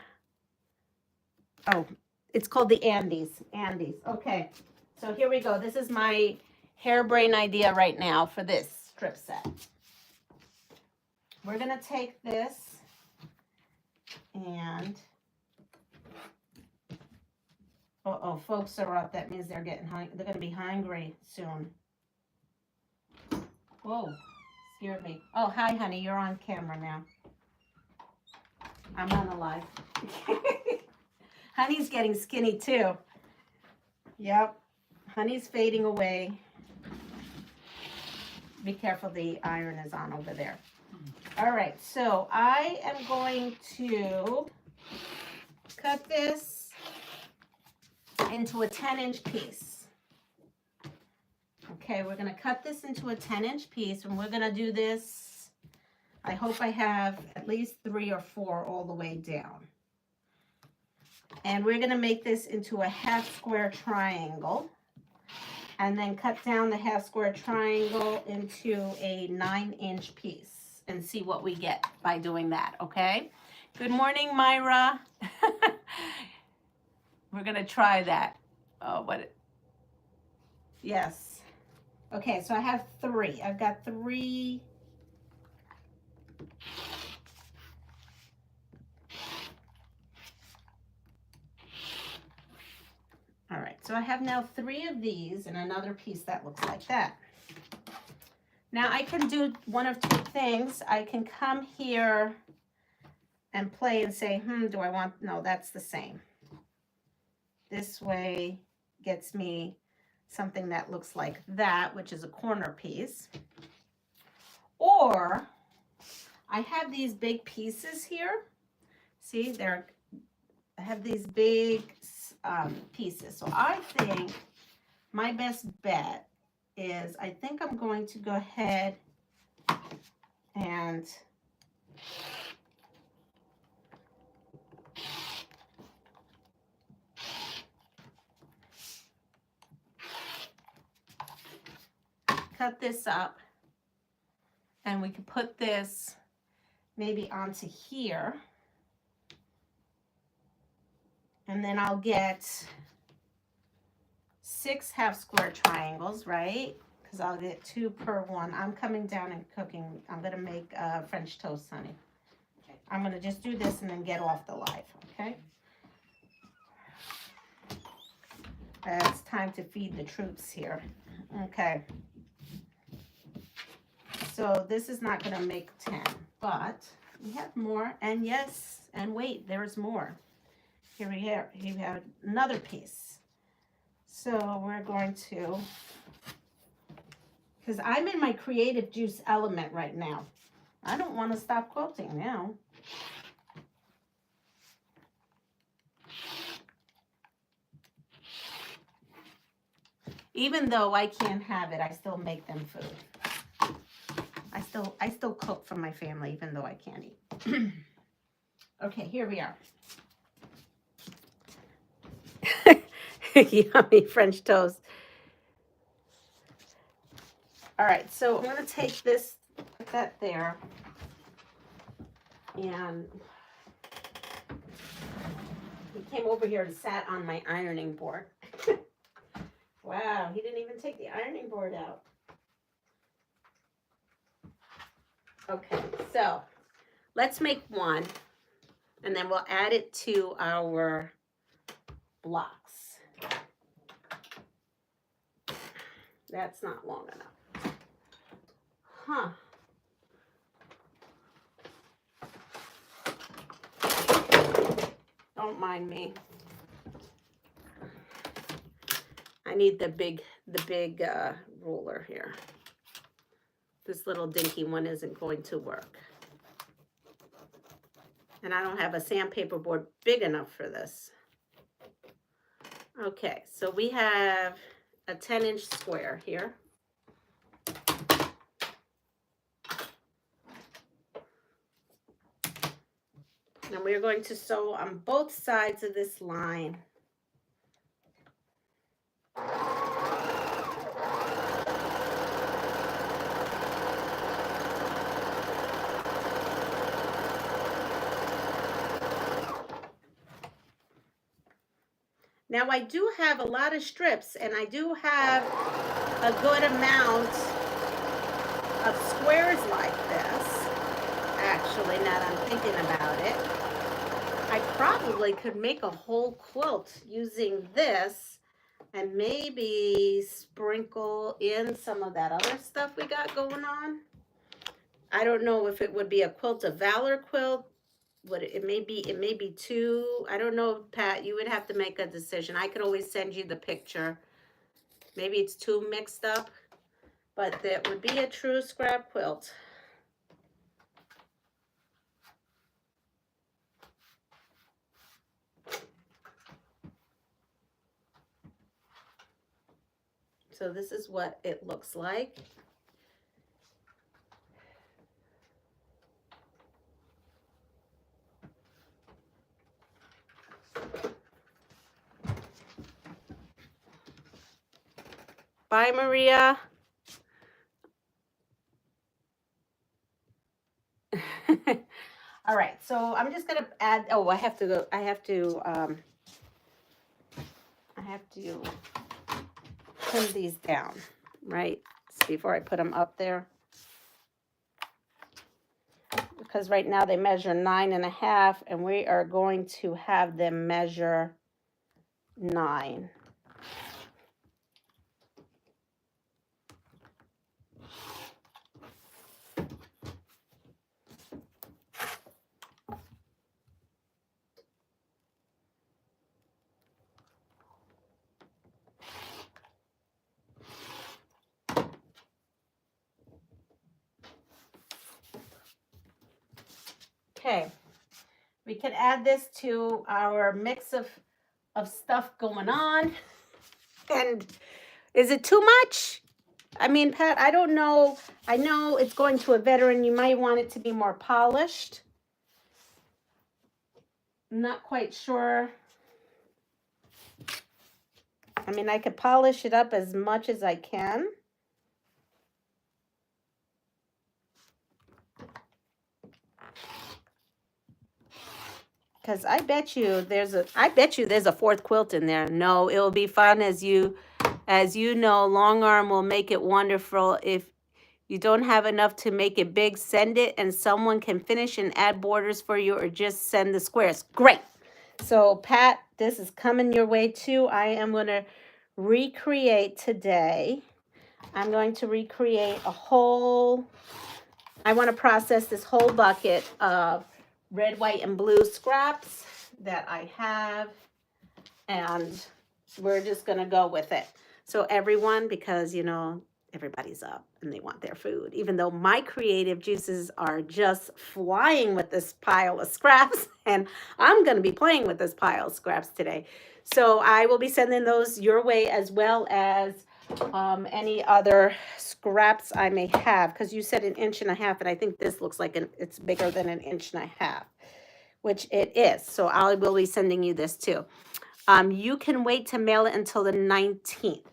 it's called the Andes. Andes. Okay. So here we go. This is my harebrained idea right now for this strip set. We're going to take this and uh-oh, folks are up. That means they're getting hungry. They're going to be hungry soon. Whoa, scared me. Oh, hi, honey. You're on camera now. I'm on the live. Honey's getting skinny too. Yep. Honey's fading away. Be careful, the iron is on over there. All right, so I am going to cut this into a 10-inch piece. Okay, we're going to cut this into a 10-inch piece, and we're going to do this. I hope I have at least 3 or 4 all the way down. And we're going to make this into a half square triangle, and then cut down the half square triangle into a 9-inch piece and see what we get by doing that, okay? Good morning, Myra. We're going to try that. Oh, what? Yes. Okay, so I have 3. I've got 3. All right, so I have now 3 of these and another piece that looks like that. Now I can do one of 2 things. I can come here and play and say, do I want, no, that's the same. This way gets me something that looks like that, which is a corner piece. Or I have these big pieces here. See, I have these big pieces. So I think my best bet is I think I'm going to go ahead and cut this up, and we could put this maybe onto here. And then I'll get 6 half square triangles, right? Because I'll get 2 per one. I'm coming down and cooking. I'm going to make French toast, honey. Okay. I'm going to just do this and then get off the live, okay? It's time to feed the troops here. Okay. So this is not going to make 10, but we have more. And yes, and wait, there's more. Here we have another piece. So we're going to, because I'm in my creative juice element right now. I don't want to stop quilting now. Even though I can't have it, I still make them food. I still cook for my family, even though I can't eat. Okay, here we are. Yummy French toast. All right, so I'm going to take this, put that there, and he came over here and sat on my ironing board. Wow, he didn't even take the ironing board out. Okay, so let's make one, and then we'll add it to our blocks. That's not long enough. Huh. Don't mind me. I need the big ruler here. This little dinky one isn't going to work. And I don't have a sandpaper board big enough for this. Okay, so we have a 10-inch square here. And we're going to sew on both sides of this line. Now I do have a lot of strips, and I do have a good amount of squares like this. Actually, now that I'm thinking about it, I probably could make a whole quilt using this and maybe sprinkle in some of that other stuff we got going on. I don't know if it would be a quilt, a valor quilt. What it may be two. I don't know, Pat. You would have to make a decision. I could always send you the picture. Maybe it's too mixed up, but that would be a true scrap quilt. So this is what it looks like. Bye, Maria. All right, so I'm just gonna add. Oh, I have to go. I have to trim these down, right? Before I put them up there, because right now they measure 9.5, and we are going to have them measure 9. Okay, we can add this to our mix of stuff going on. And is it too much? I mean, Pat, I don't know. I know it's going to a veteran. You might want it to be more polished. I'm not quite sure. I mean, I could polish it up as much as I can. Because I bet you there's a fourth quilt in there. No, it will be fun. As you know, long arm will make it wonderful. If you don't have enough to make it big, send it and someone can finish and add borders for you, or just send the squares. Great. So Pat, this is coming your way too. I am going to recreate today. I'm going to recreate a whole, I want to process this whole bucket of red, white, and blue scraps that I have, and we're just going to go with it. So everyone, because, you know, everybody's up and they want their food, even though my creative juices are just flying with this pile of scraps, and I'm going to be playing with this pile of scraps today. So I will be sending those your way, as well as any other scraps I may have, because you said 1.5 inches, and I think this looks like it's bigger than 1.5 inches, which it is. So I will be sending you this too. You can wait to mail it until the 19th.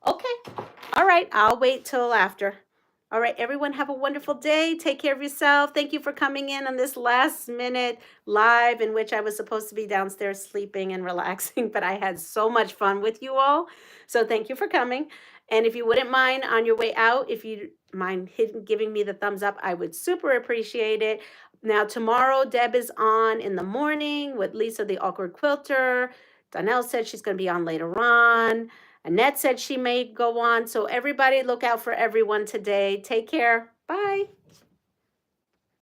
Okay. All right. I'll wait till after. All right, everyone, have a wonderful day. Take care of yourself. Thank you for coming in on this last minute live, in which I was supposed to be downstairs sleeping and relaxing, but I had so much fun with you all. So thank you for coming. And if you wouldn't mind, on your way out, if you mind giving me the thumbs up, I would super appreciate it. Now, tomorrow, Deb is on in the morning with Lisa, the awkward quilter. Donnell said she's going to be on later on. Annette said she may go on. So everybody look out for everyone today. Take care. Bye.